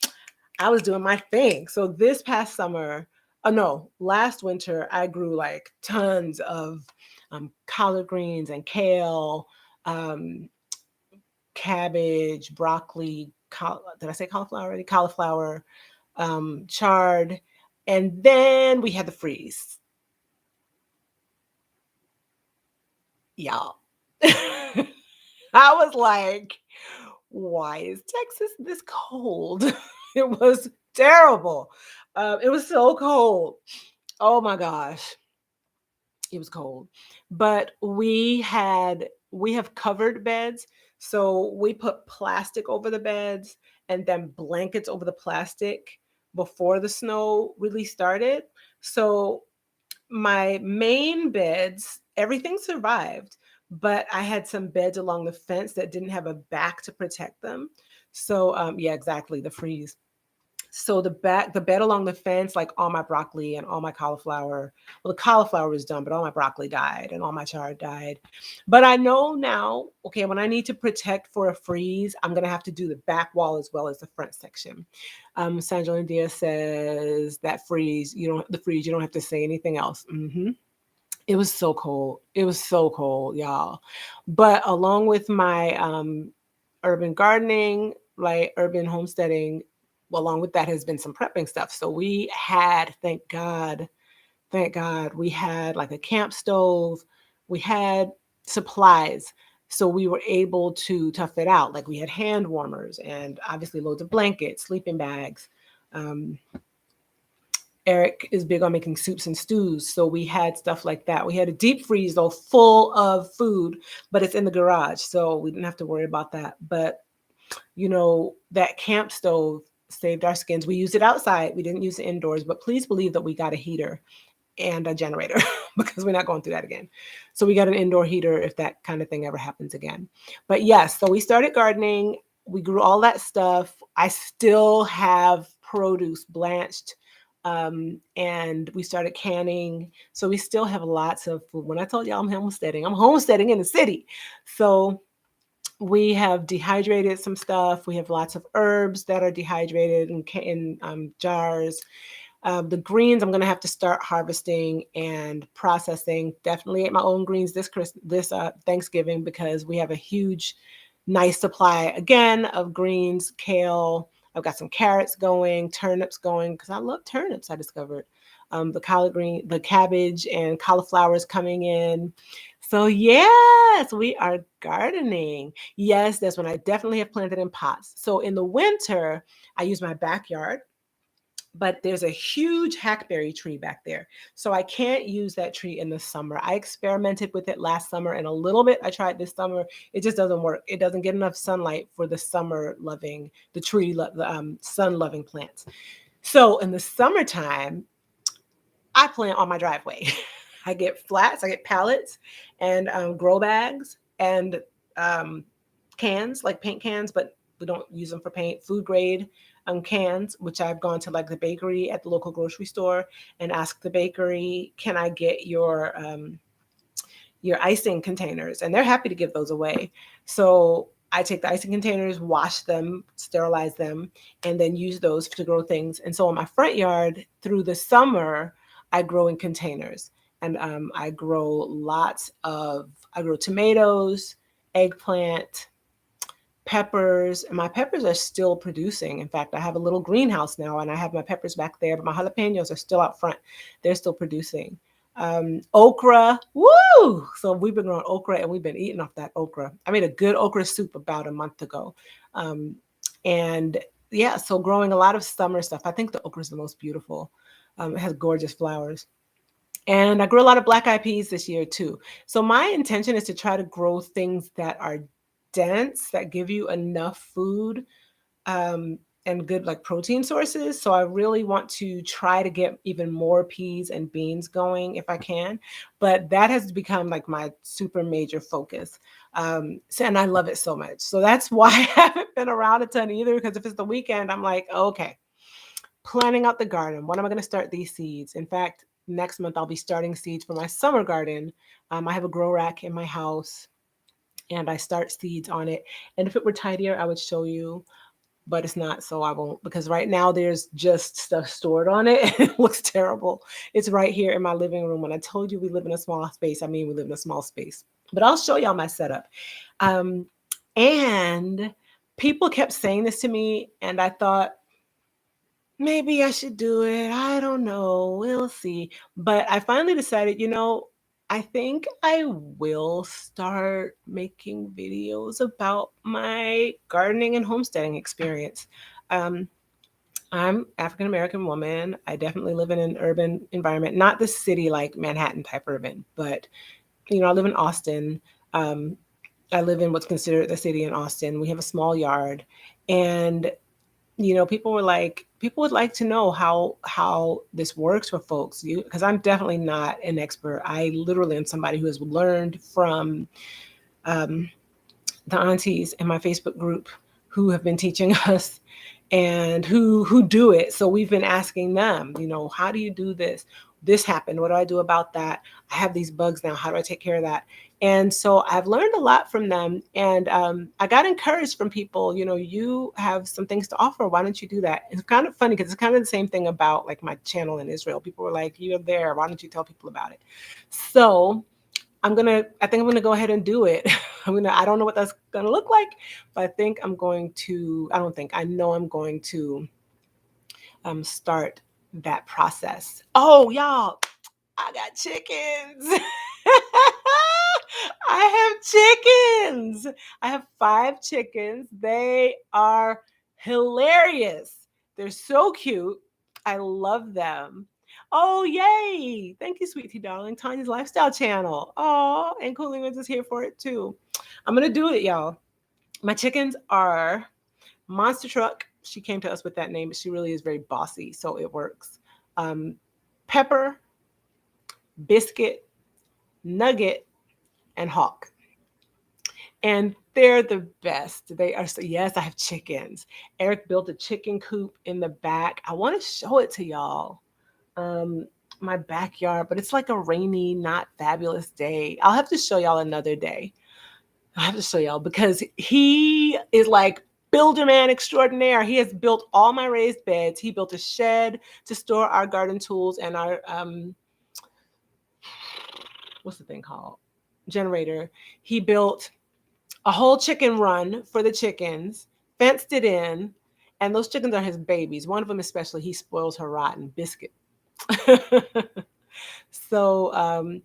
I was doing my thing. So this past summer, oh no, last winter, I grew like tons of collard greens and kale, um, cabbage, broccoli. Did I say cauliflower already? Cauliflower, chard, and then we had the freeze, y'all. I was like, why is Texas this cold? It was terrible. It was so cold. Oh my gosh, it was cold. But we have covered beds, so we put plastic over the beds and then blankets over the plastic before the snow really started. So my main beds, everything survived, but I had some beds along the fence that didn't have a back to protect them. So yeah, exactly, the freeze. So the bed along the fence, like all my broccoli and all my cauliflower. Well, the cauliflower was done, but all my broccoli died and all my chard died. But I know now, okay, when I need to protect for a freeze, I'm gonna have to do the back wall as well as the front section. Sandra Diaz says that freeze, you don't have to say anything else. It was so cold. It was so cold, y'all. But along with my urban gardening, like urban homesteading, well, along with that has been some prepping stuff. So we had, thank God, we had like a camp stove. We had supplies. So we were able to tough it out. Like we had hand warmers and obviously loads of blankets, sleeping bags. Um, Eric is big on making soups and stews, so we had stuff like that. We had a deep freeze though, full of food, but it's in the garage, so we didn't have to worry about that. But that camp stove saved our skins. We used it outside. We didn't use it indoors, but please believe that we got a heater and a generator because we're not going through that again. So we got an indoor heater if that kind of thing ever happens again. But yes, so we started gardening. We grew all that stuff. I still have produce blanched. And we started canning. So we still have lots of food. When I told y'all I'm homesteading in the city. So we have dehydrated some stuff. We have lots of herbs that are dehydrated in jars. The greens I'm gonna have to start harvesting and processing. Definitely ate my own greens this Thanksgiving because we have a huge, nice supply again of greens, kale. I've got some carrots going, turnips going because I love turnips. I discovered the collard green, the cabbage and cauliflowers coming in. So yes, we are gardening. Yes, that's when I definitely have planted in pots. So in the winter, I use my backyard, but there's a huge hackberry tree back there. So I can't use that tree in the summer. I experimented with it last summer and a little bit I tried this summer. It just doesn't work. It doesn't get enough sunlight for the sun loving plants. So in the summertime, I plant on my driveway. I get flats, I get pallets and grow bags and um, cans, like paint cans, but we don't use them for paint, food grade cans, which I've gone to like the bakery at the local grocery store and asked the bakery, can I get your icing containers? And they're happy to give those away. So I take the icing containers, wash them, sterilize them, and then use those to grow things. And so in my front yard through the summer, I grow in containers. And I grow tomatoes, eggplant, peppers, and my peppers are still producing. In fact, I have a little greenhouse now and I have my peppers back there, but my jalapenos are still out front. They're still producing. Okra, woo! So we've been growing okra and we've been eating off that okra. I made a good okra soup about a month ago. Um, and yeah, so growing a lot of summer stuff. I think the okra is the most beautiful. It has gorgeous flowers. And I grew a lot of black eyed peas this year too. So my intention is to try to grow things that are dense, that give you enough food, um, and good like protein sources. So I really want to try to get even more peas and beans going if I can. But that has become like my super major focus. So, and I love it so much. So that's why I haven't been around a ton either. Because if it's the weekend, I'm like, okay, planning out the garden. When am I going to start these seeds? In fact, next month I'll be starting seeds for my summer garden. I have a grow rack in my house and I start seeds on it. And if it were tidier, I would show you, but it's not, so I won't, because right now there's just stuff stored on it. It looks terrible. It's right here in my living room. When I told you we live in a small space, I mean we live in a small space. But I'll show y'all my setup. Um, and people kept saying this to me, and I thought, maybe I should do it. I don't know. We'll see. But I finally decided, I think I will start making videos about my gardening and homesteading experience. Um, I'm African American woman. I definitely live in an urban environment, not the city like Manhattan type urban, but I live in Austin. Um, I live in what's considered the city in Austin. We have a small yard, and people would like to know how this works for folks. Because I'm definitely not an expert. I literally am somebody who has learned from um, the aunties in my Facebook group who have been teaching us and who do it. So we've been asking them, how do you do this? This happened. What do I do about that? I have these bugs now. How do I take care of that? And so I've learned a lot from them. And I got encouraged from people, you have some things to offer. Why don't you do that? It's kind of funny because it's kind of the same thing about like my channel in Israel. People were like, you're there. Why don't you tell people about it? So I think I'm gonna go ahead and do it. I don't know what that's gonna look like, but I know I'm going to start that process. Oh, y'all, I got chickens. I have chickens. I have 5 chickens. They are hilarious. They're so cute. I love them. Oh, yay. Thank you, sweet tea darling. Tanya's Lifestyle Channel. Oh, and Cooling Winds is here for it too. I'm going to do it, y'all. My chickens are Monster Truck. She came to us with that name, but she really is very bossy, so it works. Pepper, Biscuit, Nugget, and Hawk. And they're the best. They are so, yes, I have chickens. Eric built a chicken coop in the back. I want to show it to y'all. Um, my backyard, but it's like a rainy, not fabulous day. I'll have to show y'all another day. I have to show y'all because he is like builder man extraordinaire. He has built all my raised beds. He built a shed to store our garden tools and our what's the thing called? Generator. He built a whole chicken run for the chickens, fenced it in, and those chickens are his babies. One of them especially, he spoils her rotten. Biscuit. So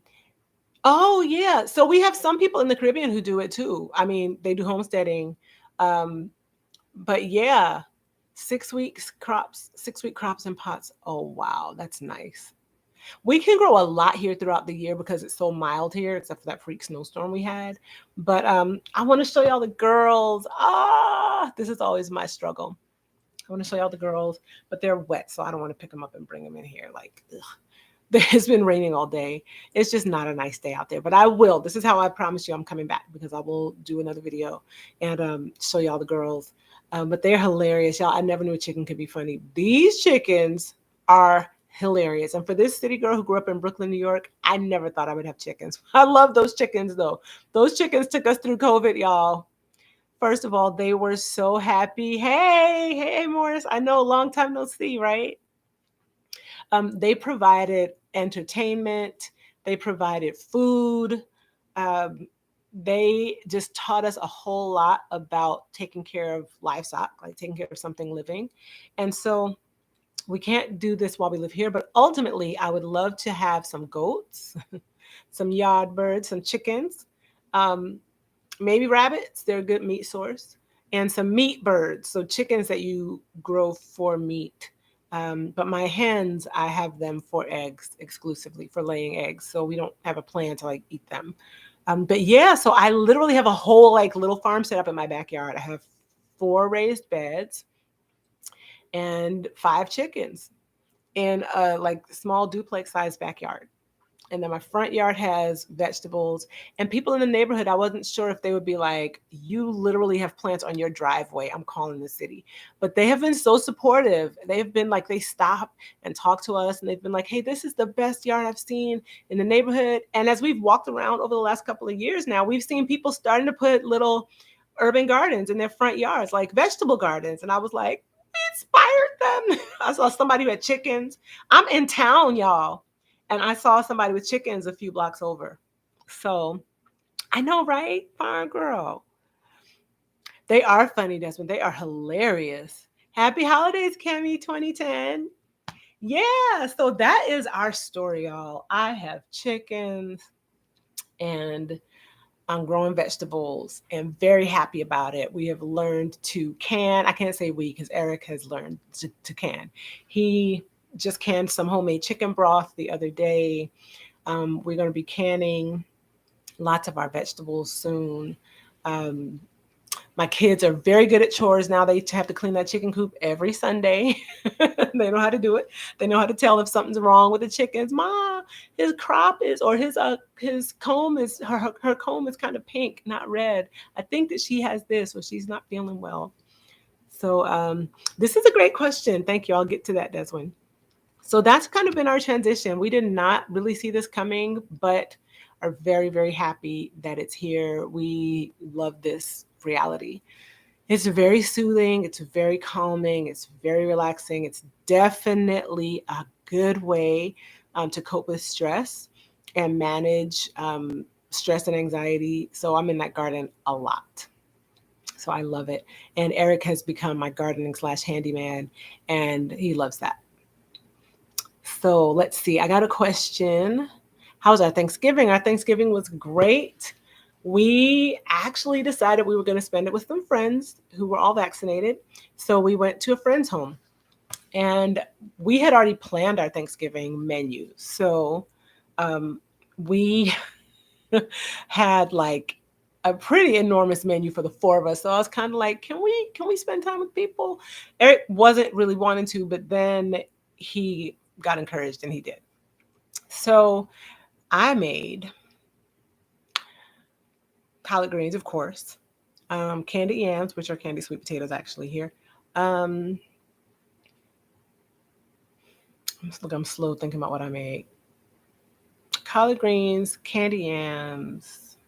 oh yeah. So we have some people in the Caribbean who do it too. I mean, they do homesteading. Um, but yeah, 6-week crops in pots. Oh wow, that's nice. We can grow a lot here throughout the year because it's so mild here, except for that freak snowstorm we had. But I want to show y'all the girls. This is always my struggle. I want to show y'all the girls, but they're wet, so I don't want to pick them up and bring them in here. Like, ugh. It's been raining all day. It's just not a nice day out there, but I will. This is how I promise you I'm coming back, because I will do another video and show y'all the girls. But they're hilarious, y'all. I never knew a chicken could be funny. These chickens are hilarious. And for this city girl who grew up in Brooklyn, New York, I never thought I would have chickens. I love those chickens though. Those chickens took us through COVID, y'all. First of all, they were so happy. Hey, Morris. I know, long time no see, right? They provided entertainment, they provided food. Um, they just taught us a whole lot about taking care of livestock, like taking care of something living. And so we can't do this while we live here, but ultimately, I would love to have some goats, some yard birds, some chickens, um, maybe rabbits. They're a good meat source, and some meat birds. So chickens that you grow for meat. But my hens, I have them for eggs exclusively, for laying eggs. So we don't have a plan to like eat them. But yeah, so I literally have a whole like little farm set up in my backyard. I have 4 raised beds and 5 chickens in a like small duplex sized backyard. And then my front yard has vegetables. And people in the neighborhood, I wasn't sure if they would be like, you literally have plants on your driveway. I'm calling the city. But they have been so supportive. They've been like, they stop and talk to us. And they've been like, hey, this is the best yard I've seen in the neighborhood. And as we've walked around over the last couple of years now, we've seen people starting to put little urban gardens in their front yards, like vegetable gardens. And I was like, we inspired them. I saw somebody who had chickens. I'm in town, y'all. And I saw somebody with chickens a few blocks over. So I know, right? Farm girl. They are funny, Desmond. They are hilarious. Happy holidays, Cami 2010. Yeah, so that is our story, y'all. I have chickens and I'm growing vegetables and very happy about it. We have learned to can. I can't say we because Eric has learned to can. He just canned some homemade chicken broth the other day. We're going to be canning lots of our vegetables soon. Um, my kids are very good at chores now. They have to clean that chicken coop every Sunday. They know how to do it. They know how to tell if something's wrong with the chickens. Ma, his crop is, or his comb is, her comb is kind of pink, not red. I think that she has this, or she's not feeling well. So this is a great question. Thank you. I'll get to that, Desmond. So that's kind of been our transition. We did not really see this coming, but are very, very happy that it's here. We love this reality. It's very soothing. It's very calming. It's very relaxing. It's definitely a good way to cope with stress and manage stress and anxiety. So I'm in that garden a lot. So I love it. And Eric has become my gardening slash handyman, and he loves that. So let's see. I got a question. How was our Thanksgiving? Our Thanksgiving was great. We actually decided we were going to spend it with some friends who were all vaccinated. So we went to a friend's home and we had already planned our Thanksgiving menu. So we had like a pretty enormous menu for the 4 of us. So I was kind of like, can we spend time with people? Eric wasn't really wanting to, but then he got encouraged and he did. So I made collard greens, of course, candied yams, which are candied sweet potatoes actually here. I'm slow thinking about what I made. Collard greens, candied yams,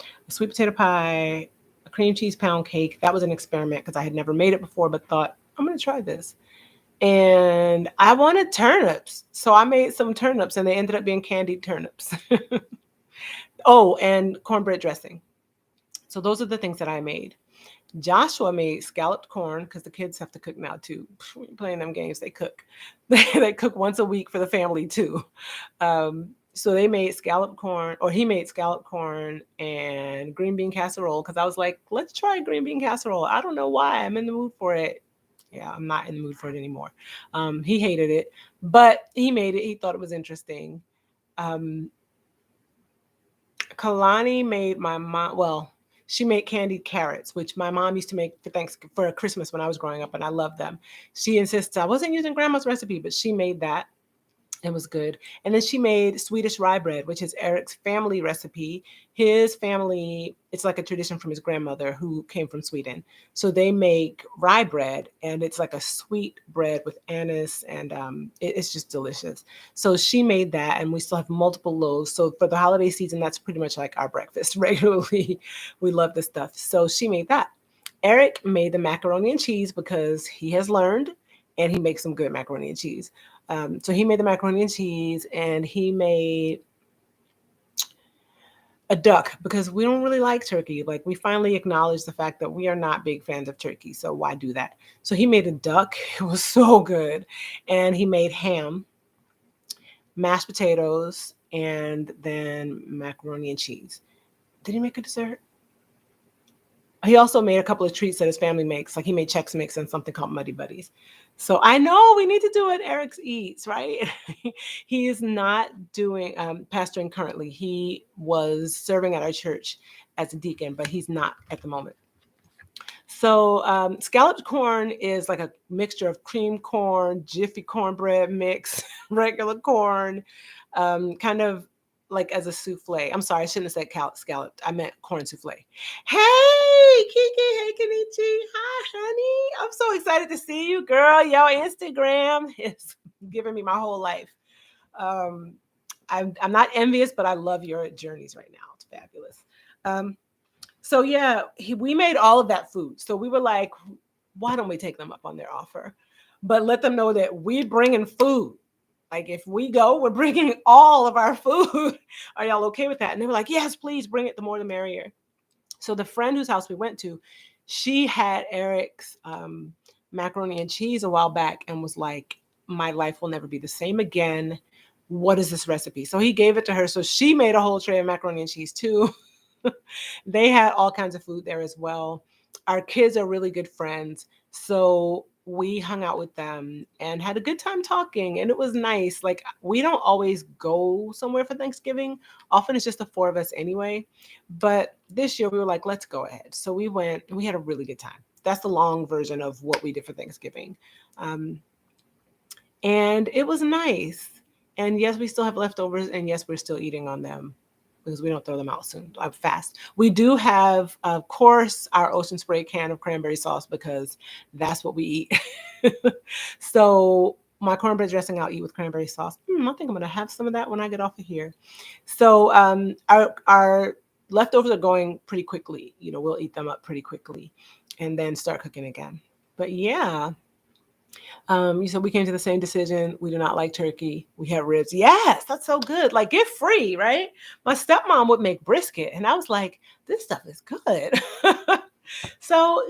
a sweet potato pie, a cream cheese pound cake. That was an experiment because I had never made it before, but thought, I'm going to try this. And I wanted turnips. So I made some turnips and they ended up being candied turnips. Oh, and cornbread dressing. So those are the things that I made. Joshua made scalloped corn because the kids have to cook now too. Playing them games, they cook. They cook once a week for the family too. So they made scalloped corn, or he made scalloped corn and green bean casserole because I was like, let's try green bean casserole. I don't know why. I'm in the mood for it. Yeah, I'm not in the mood for it anymore. He hated it, but he made it. He thought it was interesting. Kalani made my mom, well, she made candied carrots, which my mom used to make for Christmas when I was growing up, and I love them. She insists I wasn't using grandma's recipe, but she made that. It was good. And then she made Swedish Rye Bread, which is Eric's family recipe. His family, it's like a tradition from his grandmother who came from Sweden. So they make rye bread, and it's like a sweet bread with anise, and it's just delicious. So she made that, and we still have multiple loaves. So for the holiday season, that's pretty much like our breakfast regularly. We love this stuff. So she made that. Eric made the macaroni and cheese because he has learned, and he makes some good macaroni and cheese. So he made the macaroni and cheese, and he made a duck because we don't really like turkey. Like, we finally acknowledged the fact that we are not big fans of turkey. So why do that? So he made a duck. It was so good. And he made ham, mashed potatoes, and then macaroni and cheese. Did he make a dessert? He also made a couple of treats that his family makes. Like, he made Chex Mix and something called Muddy Buddies. So I know we need to do it. Eric's Eats, right? He is not doing pastoring currently. He was serving at our church as a deacon, but he's not at the moment. So scalloped corn is like a mixture of cream corn, jiffy cornbread mix, regular corn, kind of like as a souffle. I'm sorry, I shouldn't have said scalloped. I meant corn souffle. Hey, Kiki. Hey, Kenichi. Hi, honey. I'm so excited to see you, girl. Yo, Instagram is giving me my whole life. Um, I'm not envious, but I love your journeys right now. It's fabulous. Um, so yeah, we made all of that food. So we were like, why don't we take them up on their offer? But let them know that we're bringing food. Like if we go, we're bringing all of our food. Are y'all okay with that? And they were like, yes, please bring it. The more the merrier. So the friend whose house we went to, she had Eric's macaroni and cheese a while back and was like, my life will never be the same again. What is this recipe? So he gave it to her. So she made a whole tray of macaroni and cheese too. They had all kinds of food there as well. Our kids are really good friends. So we hung out with them and had a good time talking. And it was nice. Like, we don't always go somewhere for Thanksgiving. Often it's just the four of us anyway. But this year we were like, let's go ahead. So we went and we had a really good time. That's the long version of what we did for Thanksgiving. And it was nice. And yes, we still have leftovers. And yes, we're still eating on them because we don't throw them out soon. I'm fast. We do have, of course, our Ocean Spray can of cranberry sauce because that's what we eat. So my cornbread dressing I'll eat with cranberry sauce. I think I'm going to have some of that when I get off of here. So our leftovers are going pretty quickly. We'll eat them up pretty quickly and then start cooking again. But yeah. So we came to the same decision. We do not like turkey. We have ribs. Yes, that's so good. Like, get free, right? My stepmom would make brisket, and I was like, this stuff is good. So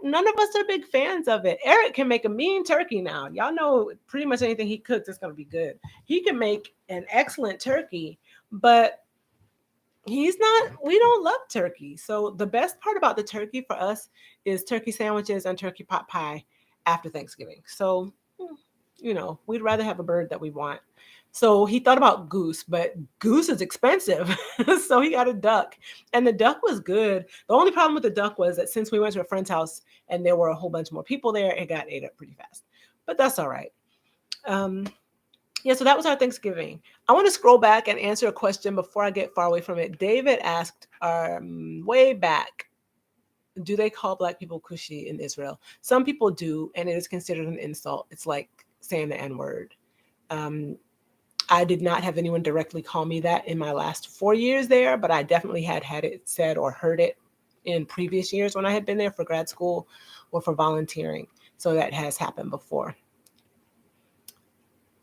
none of us are big fans of it. Eric can make a mean turkey now. Y'all know pretty much anything he cooks is going to be good. He can make an excellent turkey, but we don't love turkey. So the best part about the turkey for us is turkey sandwiches and turkey pot pie after Thanksgiving. So, we'd rather have a bird that we want. So he thought about goose, but goose is expensive. So he got a duck, and the duck was good. The only problem with the duck was that since we went to a friend's house and there were a whole bunch more people there, it got ate up pretty fast, but that's all right. Yeah, so that was our Thanksgiving. I want to scroll back and answer a question before I get far away from it. David asked way back, do they call Black people Kushi in Israel? Some people do, and it is considered an insult. It's like saying the N-word. I did not have anyone directly call me that in my last 4 years there, but I definitely had it said or heard it in previous years when I had been there for grad school or for volunteering. So that has happened before.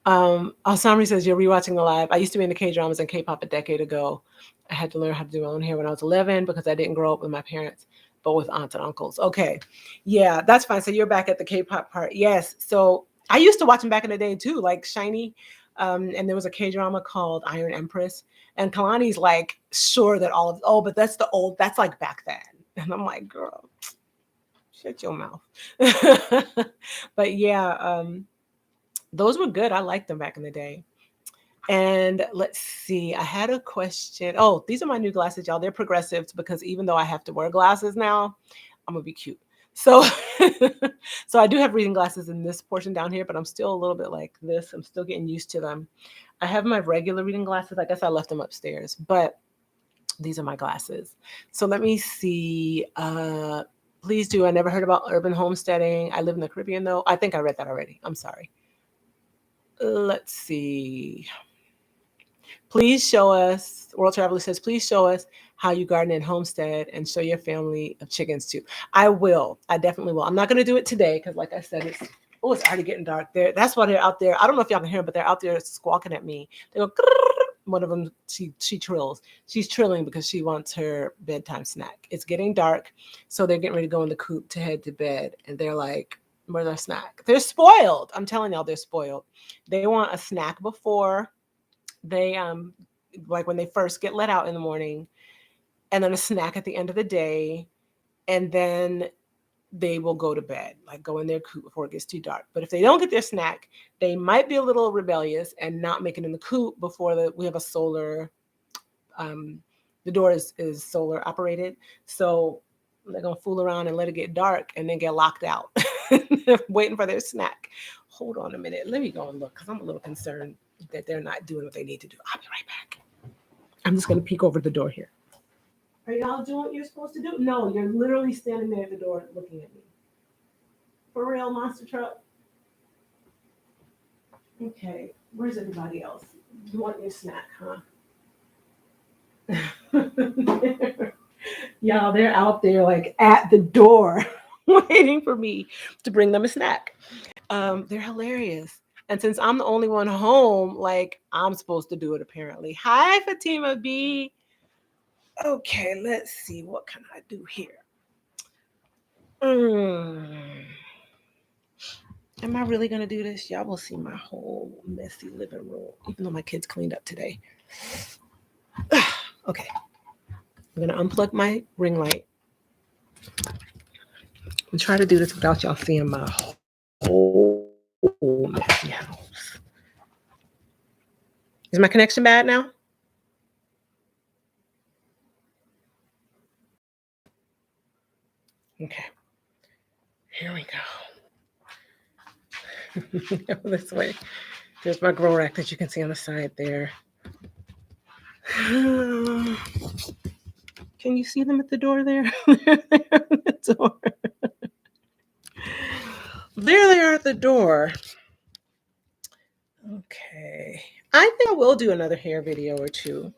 Alsamri says, you're rewatching the live. I used to be into K-dramas and K-pop a decade ago. I had to learn how to do my own hair when I was 11 because I didn't grow up with my parents, but with aunts and uncles. Okay. Yeah, that's fine. So you're back at the K-pop part. Yes. So I used to watch them back in the day too, like Shiny. And there was a K-drama called Iron Empress. And Kalani's like, sure that but that's like back then. And I'm like, girl, shut your mouth. But yeah, those were good. I liked them back in the day. And let's see, I had a question. Oh, these are my new glasses, y'all. They're progressives because even though I have to wear glasses now, I'm gonna be cute. So, so I do have reading glasses in this portion down here, but I'm still a little bit like this. I'm still getting used to them. I have my regular reading glasses. I guess I left them upstairs, but these are my glasses. So let me see. Please do. I never heard about urban homesteading. I live in the Caribbean though. I think I read that already. I'm sorry. Let's see. Please show us, World Traveler says, please show us how you garden and homestead and show your family of chickens too. I will. I definitely will. I'm not going to do it today because like I said, it's already getting dark there. That's why they're out there. I don't know if y'all can hear them, but they're out there squawking at me. They go, one of them, she trills. She's trilling because she wants her bedtime snack. It's getting dark, so they're getting ready to go in the coop to head to bed. And they're like, where's our snack? They're spoiled. I'm telling y'all, they're spoiled. They want a snack before they like when they first get let out in the morning, and then a snack at the end of the day, and then they will go to bed, like go in their coop before it gets too dark. But if they don't get their snack, they might be a little rebellious and not make it in the coop before we have a solar, the door is solar operated. So they're gonna fool around and let it get dark and then get locked out, waiting for their snack. Hold on a minute. Let me go and look because I'm a little concerned that they're not doing what they need to do. I'll be right back. I'm just gonna peek over the door here. Are y'all doing what you're supposed to do? No, you're literally standing there at the door looking at me. For real, monster truck? Okay, where's everybody else? You want your snack, huh? Y'all, they're out there like at the door waiting for me to bring them a snack. They're hilarious. And since I'm the only one home, like I'm supposed to do it apparently. Hi, Fatima B. Okay, let's see. What can I do here? Am I really going to do this? Y'all will see my whole messy living room, even though my kids cleaned up today. Okay. I'm going to unplug my ring light and try to do this without y'all seeing my whole messy house. Is my connection bad now? Okay. Here we go. Go this way. There's my grow rack that you can see on the side there. Can you see them at the door there? The door. There they are at the door. Okay. I think I will do another hair video or two.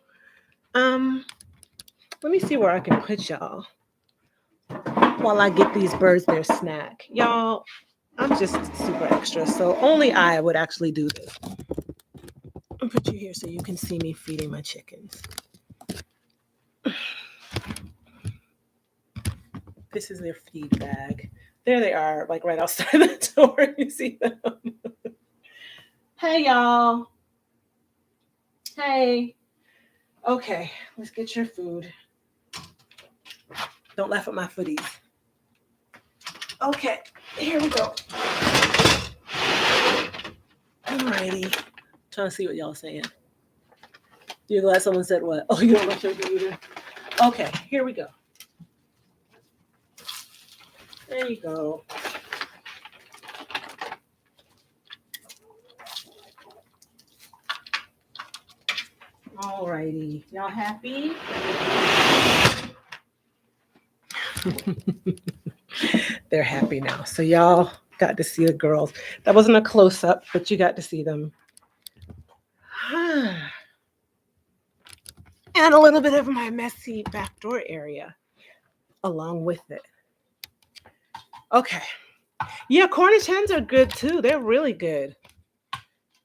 Let me see where I can put y'all while I get these birds their snack. Y'all, I'm just super extra, so only I would actually do this. I'll put you here so you can see me feeding my chickens. This is their feed bag. There they are, like right outside the door. You see them? Hey, y'all. Hey. Okay, let's get your food. Don't laugh at my footies. Okay, here we go. Alrighty. Trying to see what y'all saying. You're glad someone said what? Oh, you don't like turkey either? Okay, here we go. There you go. Alrighty. Y'all happy? They're happy now. So y'all got to see the girls. That wasn't a close-up, but you got to see them. And a little bit of my messy back door area along with it. Okay. Yeah, Cornish hens are good too. They're really good.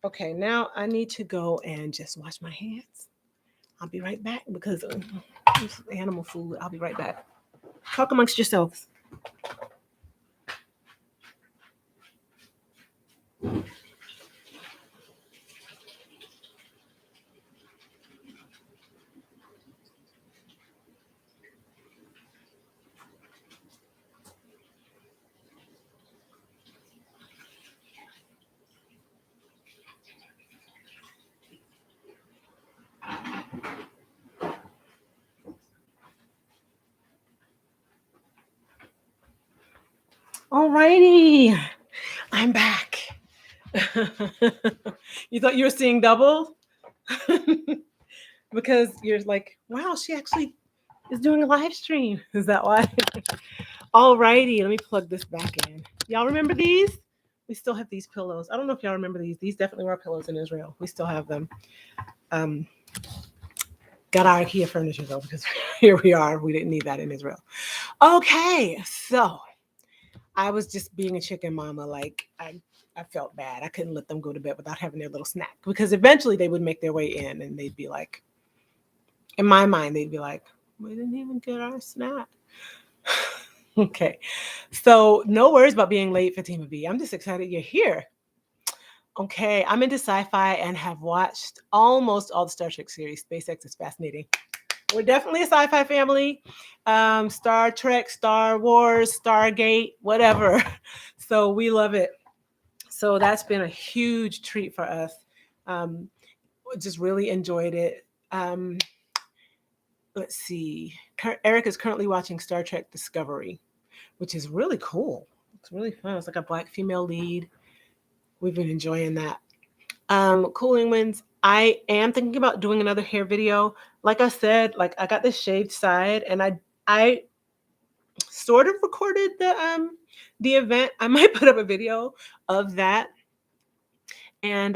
Okay, now I need to go and just wash my hands. I'll be right back because it's animal food. I'll be right back. Talk amongst yourselves. Alrighty, I'm back. You thought you were seeing double? Because you're like, wow, she actually is doing a live stream. Is that why? Alrighty, let me plug this back in. Y'all remember these? We still have these pillows. I don't know if y'all remember these. These definitely were pillows in Israel. We still have them. Got our IKEA furniture though, because here we are. We didn't need that in Israel. Okay, so I was just being a chicken mama. Like I felt bad. I couldn't let them go to bed without having their little snack because eventually they would make their way in and they'd be like, in my mind, they'd be like, we didn't even get our snack. Okay. So no worries about being late, Fatima B. I'm just excited you're here. Okay. I'm into sci-fi and have watched almost all the Star Trek series. SpaceX is fascinating. We're definitely a sci-fi family. Star Trek, Star Wars, Stargate, whatever. So we love it. So that's been a huge treat for us. Um, just really enjoyed it. Let's see. Eric is currently watching Star Trek Discovery, which is really cool. It's really fun. It's like a black female lead. We've been enjoying that. Cooling winds. I am thinking about doing another hair video. Like I said, like I got this shaved side, and I sort of recorded the event. I might put up a video of that and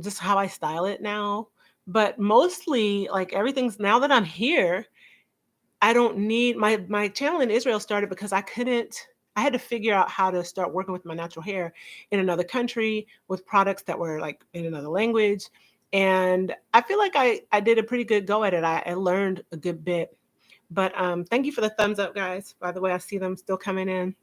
just how I style it now. But mostly, like everything's now that I'm here, I don't need my channel in Israel started because I had to figure out how to start working with my natural hair in another country with products that were like in another language. And I feel like I did a pretty good go at it. I learned a good bit. But thank you for the thumbs up, guys. By the way, I see them still coming in.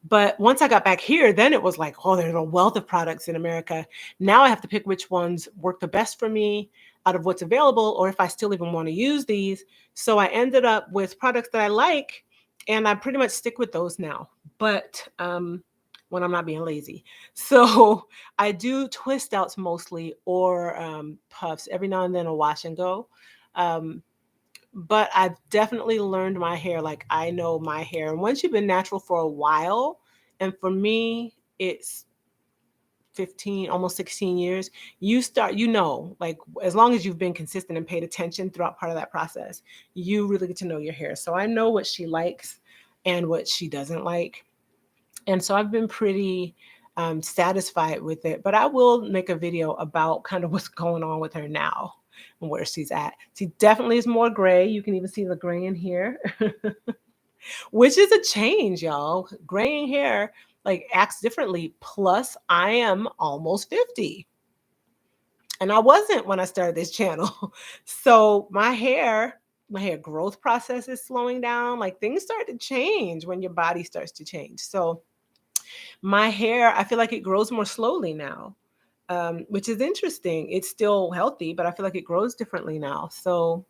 But once I got back here, then it was like, oh, there's a wealth of products in America. Now I have to pick which ones work the best for me out of what's available, or if I still even want to use these. So I ended up with products that I like, and I pretty much stick with those now. But when I'm not being lazy. So I do twist outs mostly or puffs. Every now and then a wash and go. Um, but I've definitely learned my hair. Like I know my hair. And once you've been natural for a while, and for me, it's 15, almost 16 years, you know, like as long as you've been consistent and paid attention throughout part of that process, you really get to know your hair. So I know what she likes and what she doesn't like. And so I've been pretty satisfied with it. But I will make a video about kind of what's going on with her now and where she's at. She definitely is more gray. You can even see the gray in here, which is a change, y'all. Graying hair like acts differently. Plus, I am almost 50. And I wasn't when I started this channel. So my hair growth process is slowing down. Like things start to change when your body starts to change. So my hair, I feel like it grows more slowly now, which is interesting. It's still healthy, but I feel like it grows differently now. So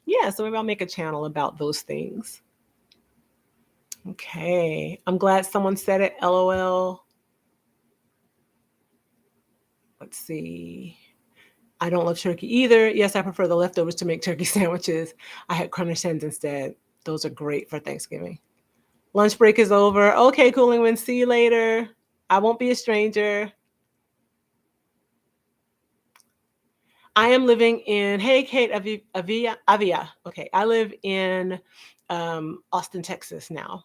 yeah, so maybe I'll make a channel about those things. Okay, I'm glad someone said it. LOL. Let's see. I don't love turkey either. Yes, I prefer the leftovers to make turkey sandwiches. I had Crunch hens instead. Those are great for Thanksgiving. Lunch break is over. Okay, Cooling Wind, see you later. I won't be a stranger. I am living in, hey, Kate, Avia. Okay, I live in Austin, Texas now.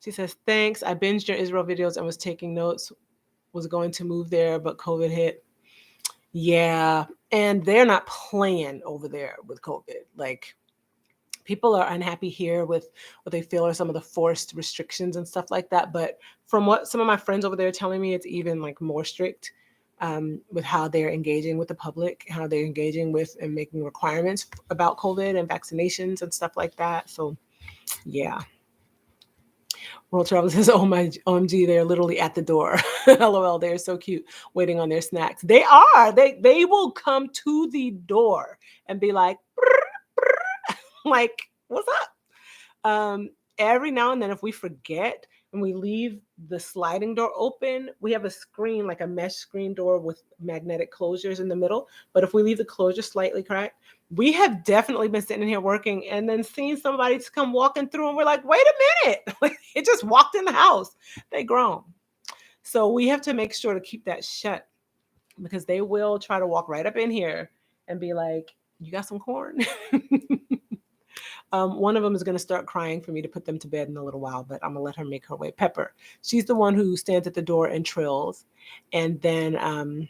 She says, thanks. I binged your Israel videos and was taking notes. Was going to move there, but COVID hit. Yeah, and they're not playing over there with COVID. Like, people are unhappy here with what they feel are some of the forced restrictions and stuff like that. But from what some of my friends over there are telling me, it's even like more strict with how they're engaging with the public, how they're engaging with and making requirements about COVID and vaccinations and stuff like that. So yeah. World Travel says, oh my OMG, they're literally at the door. LOL, they're so cute, waiting on their snacks. They are. They will come to the door and be like, like, what's up? Every now and then, if we forget and we leave the sliding door open, we have a screen, like a mesh screen door with magnetic closures in the middle. But if we leave the closure slightly cracked, we have definitely been sitting here working and then seeing somebody to come walking through and we're like, wait a minute, like it just walked in the house. They grown. So we have to make sure to keep that shut because they will try to walk right up in here and be like, you got some corn? One of them is going to start crying for me to put them to bed in a little while, but I'm going to let her make her way. Pepper. She's the one who stands at the door and trills and then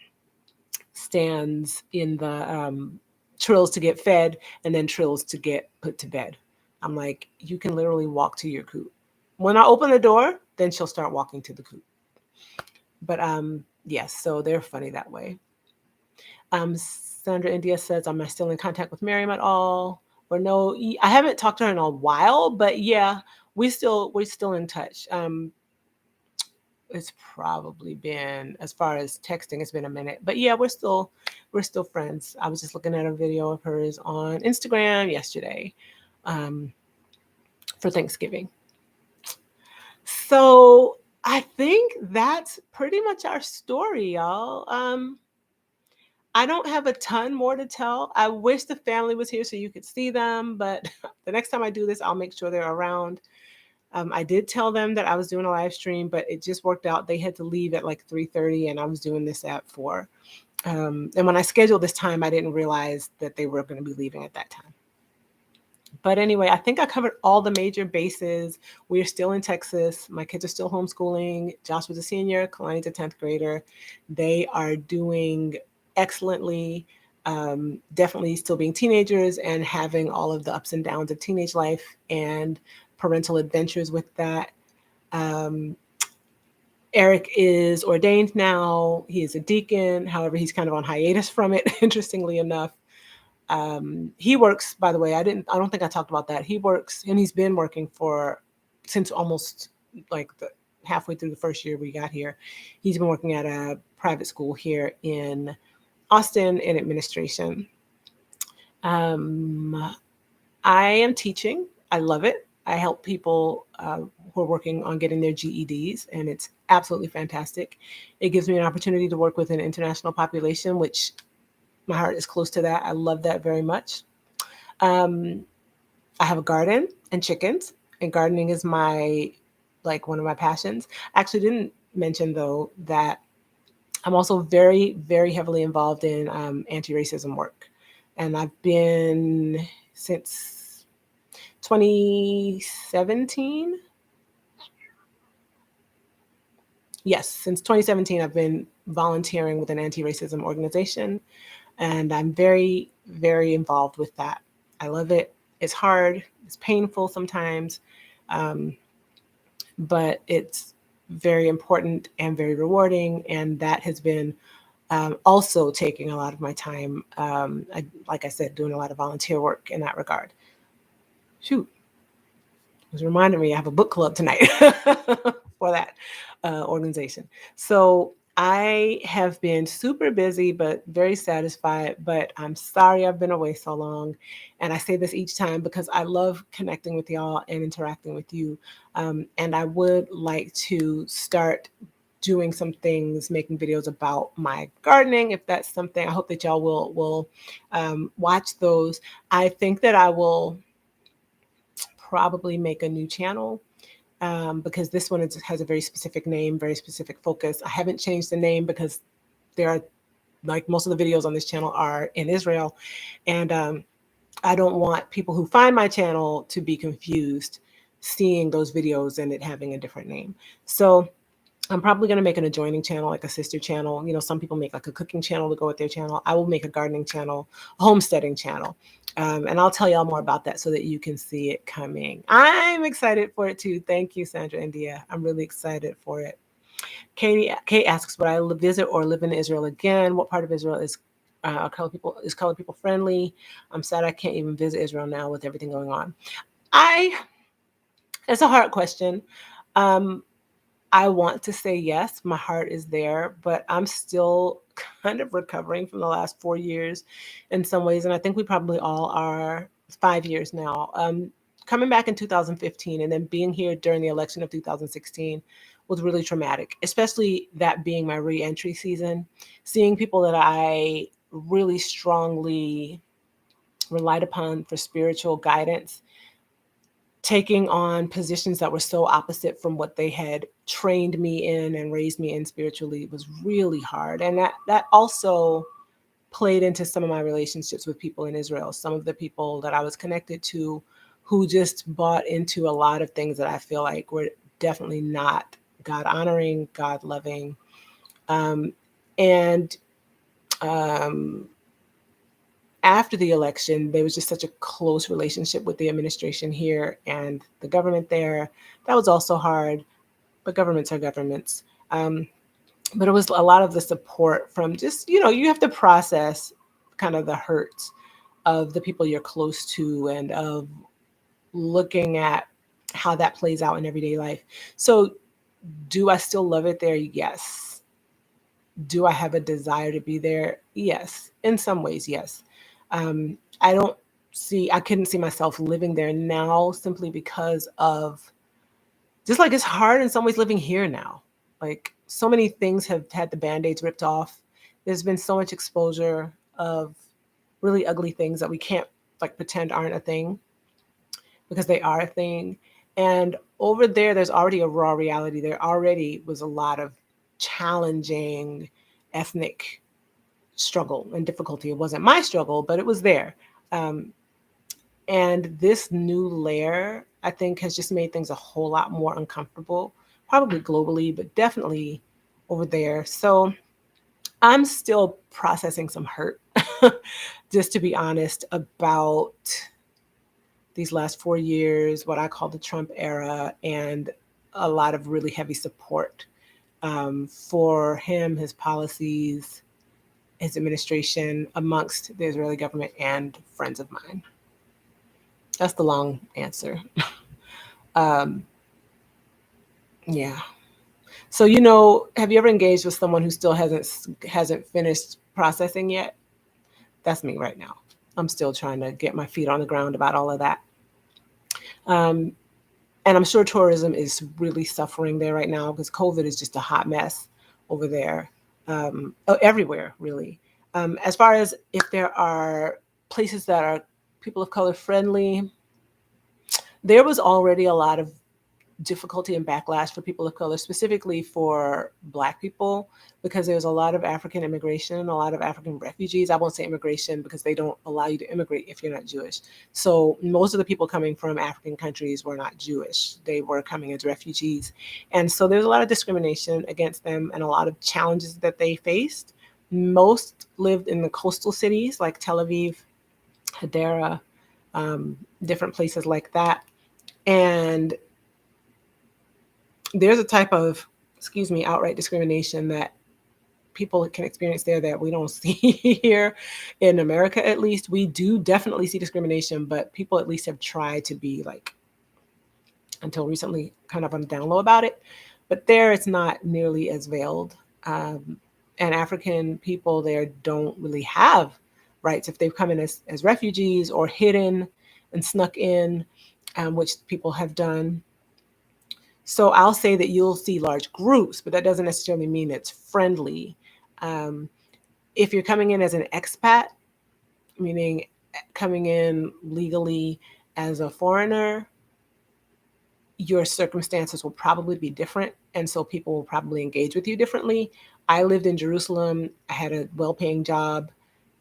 stands in the trills to get fed and then trills to get put to bed. I'm like, you can literally walk to your coop. When I open the door, then she'll start walking to the coop. But yes, so they're funny that way. Sandra India says, am I still in contact with Miriam at all? Or no, I haven't talked to her in a while, but yeah, we're still in touch. it's probably been, as far as texting, it's been a minute. But yeah, we're still friends. I was just looking at a video of hers on Instagram yesterday, um, for Thanksgiving. So I think that's pretty much our story, y'all. I don't have a ton more to tell. I wish the family was here so you could see them, but the next time I do this, I'll make sure they're around. I did tell them that I was doing a live stream, but it just worked out. They had to leave at like 3:30, and I was doing this at 4. And when I scheduled this time, I didn't realize that they were going to be leaving at that time. But anyway, I think I covered all the major bases. We're still in Texas. My kids are still homeschooling. Josh was a senior, Kalani's a 10th grader. They are doing excellently. Definitely still being teenagers and having all of the ups and downs of teenage life and parental adventures with that. Um, Eric is ordained now. He is a deacon. However, he's kind of on hiatus from it, interestingly enough. He works, by the way, I don't think I talked about that. He works, and he's been working since almost like halfway through the first year we got here. He's been working at a private school here in Austin in administration. Um, I am teaching. I love it. I help people who are working on getting their GEDs, and it's absolutely fantastic. It gives me an opportunity to work with an international population, which my heart is close to that. I love that very much. Um, I have a garden and chickens, and gardening is one of my passions. I actually didn't mention though that I'm also very, very heavily involved in anti-racism work, and I've been since 2017. Yes, since 2017, I've been volunteering with an anti-racism organization, and I'm very, very involved with that. I love it. It's hard, it's painful sometimes, um, but it's very important and very rewarding. And that has been also taking a lot of my time. Like I said, doing a lot of volunteer work in that regard. Shoot, it was reminding me I have a book club tonight for that organization. So I have been super busy, but very satisfied. But I'm sorry I've been away so long. And I say this each time because I love connecting with y'all and interacting with you. And I would like to start doing some things, making videos about my gardening. If that's something, I hope that y'all will watch those. I think that I will probably make a new channel because this one has a very specific name, very specific focus. I haven't changed the name because there are, like, most of the videos on this channel are in Israel, and I don't want people who find my channel to be confused seeing those videos and it having a different name. So I'm probably going to make an adjoining channel, like a sister channel. Some people make like a cooking channel to go with their channel. I will make a gardening channel, a homesteading channel. And I'll tell y'all more about that so that you can see it coming. I'm excited for it too. Thank you, Sandra India. I'm really excited for it. Kate asks, would I visit or live in Israel again? What part of Israel is colored people friendly? I'm sad I can't even visit Israel now with everything going on. It's a hard question. I want to say yes, my heart is there, but I'm still kind of recovering from the last 4 years in some ways. And I think we probably all are. 5 years now. Coming back in 2015 and then being here during the election of 2016 was really traumatic, especially that being my re-entry season. Seeing people that I really strongly relied upon for spiritual guidance taking on positions that were so opposite from what they had trained me in and raised me in spiritually was really hard. And that also played into some of my relationships with people in Israel. Some of the people that I was connected to who just bought into a lot of things that I feel like were definitely not God honoring, God loving. And after the election, there was just such a close relationship with the administration here and the government there. That was also hard, but governments are governments. But it was a lot of the support from just, you have to process kind of the hurts of the people you're close to and of looking at how that plays out in everyday life. So Do I still love it there? Yes. Do I have a desire to be there? Yes. In some ways, yes. I don't I couldn't see myself living there now simply because of just like it's hard in some ways living here now. Like so many things have had the band-aids ripped off. There's been so much exposure of really ugly things that we can't like pretend aren't a thing because they are a thing. And over there, there's already a raw reality. There already was a lot of challenging ethnic struggle and difficulty. It wasn't my struggle, but it was there. Um, and this new layer, I think, has just made things a whole lot more uncomfortable, probably globally, but definitely over there. So I'm still processing some hurt, just to be honest, about these last 4 years, what I call the Trump era, and a lot of really heavy support for him, his policies, his administration amongst the Israeli government and friends of mine. That's the long answer. um, yeah. So have you ever engaged with someone who still hasn't finished processing yet? That's me right now. I'm still trying to get my feet on the ground about all of that. Um, and I'm sure tourism is really suffering there right now because COVID is just a hot mess over there, everywhere really. As far as if there are places that are people of color friendly, there was already a lot of difficulty and backlash for people of color, specifically for Black people, because there's a lot of African immigration, a lot of African refugees. I won't say immigration because they don't allow you to immigrate if you're not Jewish. So most of the people coming from African countries were not Jewish. They were coming as refugees. And so there's a lot of discrimination against them and a lot of challenges that they faced. Most lived in the coastal cities like Tel Aviv, Hadera, different places like that. And there's a type of, outright discrimination that people can experience there that we don't see here in America. At least we do definitely see discrimination, but people at least have tried to be like, until recently, kind of on the down low about it. But there it's not nearly as veiled. And African people there don't really have rights if they've come in as refugees or hidden and snuck in, which people have done. So I'll say that you'll see large groups, but that doesn't necessarily mean it's friendly. Um, if you're coming in as an expat, meaning coming in legally as a foreigner, your circumstances will probably be different. And so people will probably engage with you differently. I lived in Jerusalem. I had a well-paying job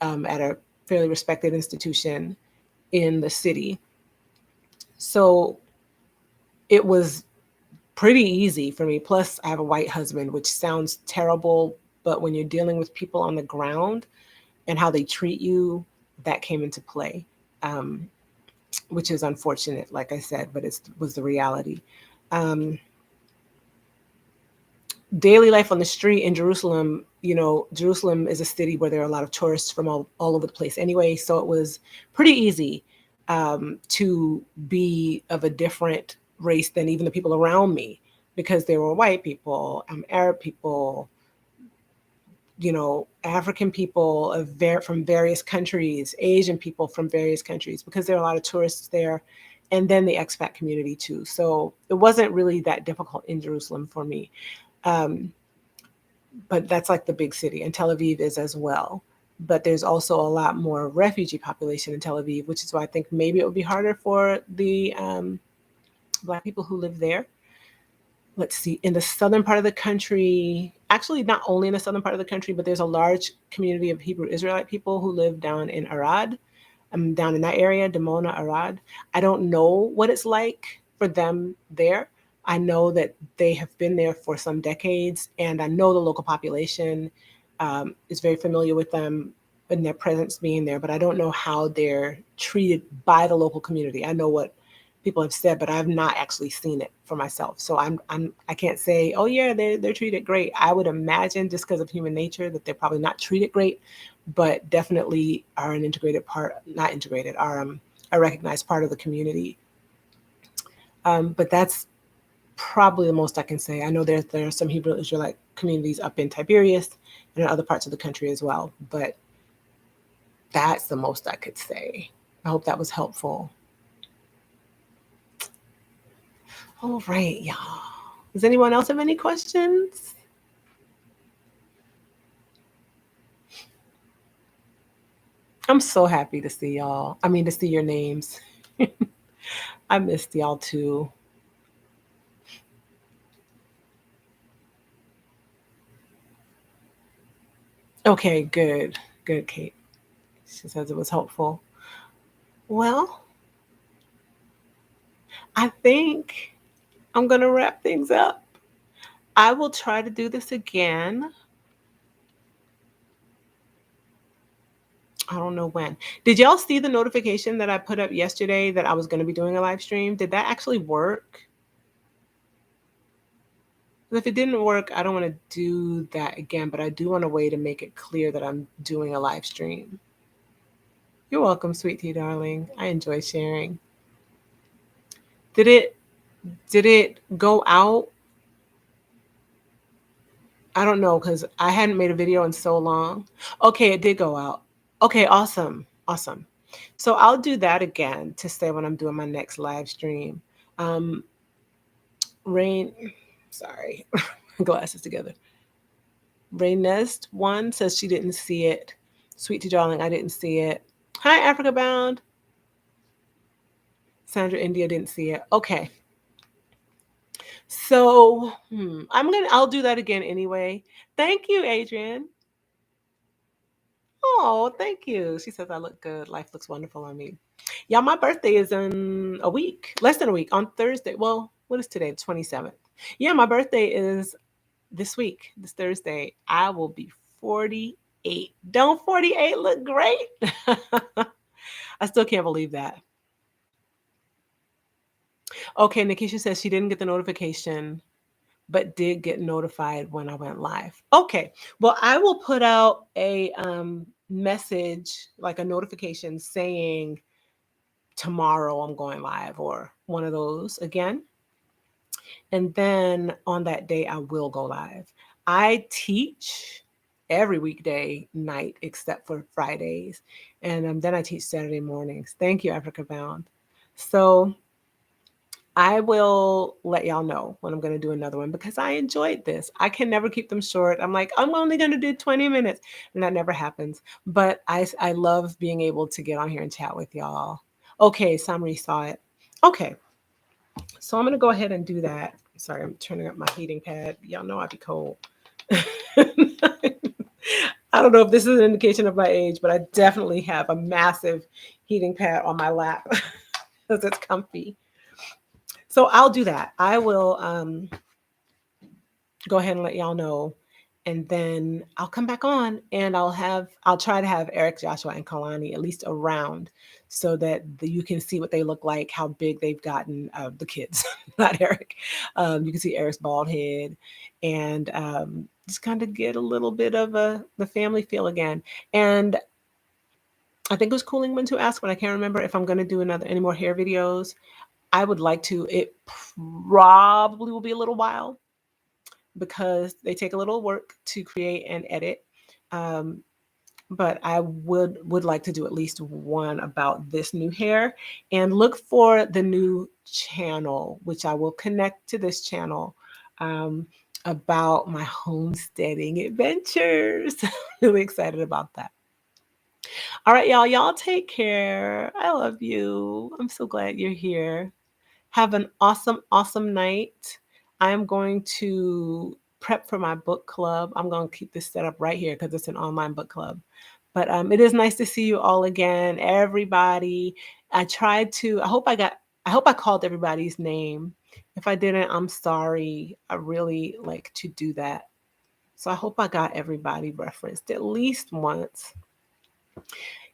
at a fairly respected institution in the city. So it was pretty easy for me. Plus, I have a white husband, which sounds terrible, but when you're dealing with people on the ground and how they treat you, that came into play, which is unfortunate, like I said, but it was the reality. Daily life on the street in Jerusalem, Jerusalem is a city where there are a lot of tourists from all over the place anyway, so it was pretty easy to be of a different race than even the people around me, because there were white people, Arab people, African people from various countries, Asian people from various countries, because there are a lot of tourists there, and then the expat community too. So it wasn't really that difficult in Jerusalem for me. But that's like the big city, and Tel Aviv is as well. But there's also a lot more refugee population in Tel Aviv, which is why I think maybe it would be harder for the Black people who live there. Let's see, in the southern part of the country, actually not only in the southern part of the country, but there's a large community of Hebrew Israelite people who live down in Arad. I'm down in that area, Dimona, Arad. I don't know what it's like for them there. I know that they have been there for some decades, and I know the local population is very familiar with them and their presence being there, but I don't know how they're treated by the local community. I know what people have said, but I've not actually seen it for myself. So I can't say, oh yeah, they're treated great. I would imagine, just because of human nature, that they're probably not treated great, but definitely are an integrated part, not integrated, are a recognized part of the community. But that's probably the most I can say. I know there are some Hebrew Israelite communities up in Tiberias and in other parts of the country as well, but that's the most I could say. I hope that was helpful. All right, y'all. Does anyone else have any questions? I'm so happy to see y'all. I mean, to see your names. I missed y'all too. Okay, good. Good, Kate. She says it was helpful. Well, I think I'm going to wrap things up. I will try to do this again. I don't know when. Did y'all see the notification that I put up yesterday that I was going to be doing a live stream? Did that actually work? If it didn't work, I don't want to do that again, but I do want a way to make it clear that I'm doing a live stream. You're welcome, sweet tea, darling. I enjoy sharing. Did it go out? I don't know because I hadn't made a video in so long. Okay, it did go out. Okay, awesome. Awesome. So I'll do that again to say when I'm doing my next live stream. Um, Rain, sorry, glasses together. Rain Nest one says she didn't see it. Sweet Tea Darling, I didn't see it. Hi, Africa Bound. Sandra India didn't see it. Okay. So I'll do that again anyway. Thank you, Adrian. Oh, thank you. She says I look good. Life looks wonderful on me. Yeah, my birthday is in a week, less than a week, on Thursday. Well, what is today? 27th. Yeah, my birthday is this week, this Thursday. I will be 48. Don't 48 look great? I still can't believe that. Okay, Nikisha says she didn't get the notification, but did get notified when I went live. Okay, well, I will put out a message, like a notification saying tomorrow I'm going live or one of those again. And then on that day, I will go live. I teach every weekday night except for Fridays. And then I teach Saturday mornings. Thank you, Africa Bound. So I will let y'all know when I'm going to do another one because I enjoyed this. I can never keep them short. I'm like, I'm only going to do 20 minutes. And that never happens. But I love being able to get on here and chat with y'all. Okay, Samri saw it. Okay. So I'm going to go ahead and do that. Sorry, I'm turning up my heating pad. Y'all know I'd be cold. I don't know if this is an indication of my age, but I definitely have a massive heating pad on my lap because it's comfy. So I'll do that. I will go ahead and let y'all know. And then I'll come back on and I'll try to have Eric, Joshua, and Kalani at least around so that you can see what they look like, how big they've gotten, the kids, not Eric. You can see Eric's bald head and just kind of get a little bit of the family feel again. And I think it was Cooling One to ask, but I can't remember if I'm going to do any more hair videos. I would like to. It probably will be a little while because they take a little work to create and edit. Um, but I would like to do at least one about this new hair and look for the new channel, which I will connect to this channel about my homesteading adventures. Really excited about that. All right, y'all. Y'all take care. I love you. I'm so glad you're here. Have an awesome, awesome night. I am going to prep for my book club. I'm going to keep this set up right here because it's an online book club. But it is nice to see you all again, everybody. I hope I called everybody's name. If I didn't, I'm sorry. I really like to do that. So I hope I got everybody referenced at least once.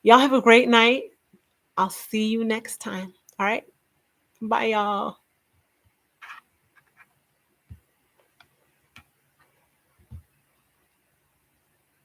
Y'all have a great night. I'll see you next time. All right. Bye, y'all.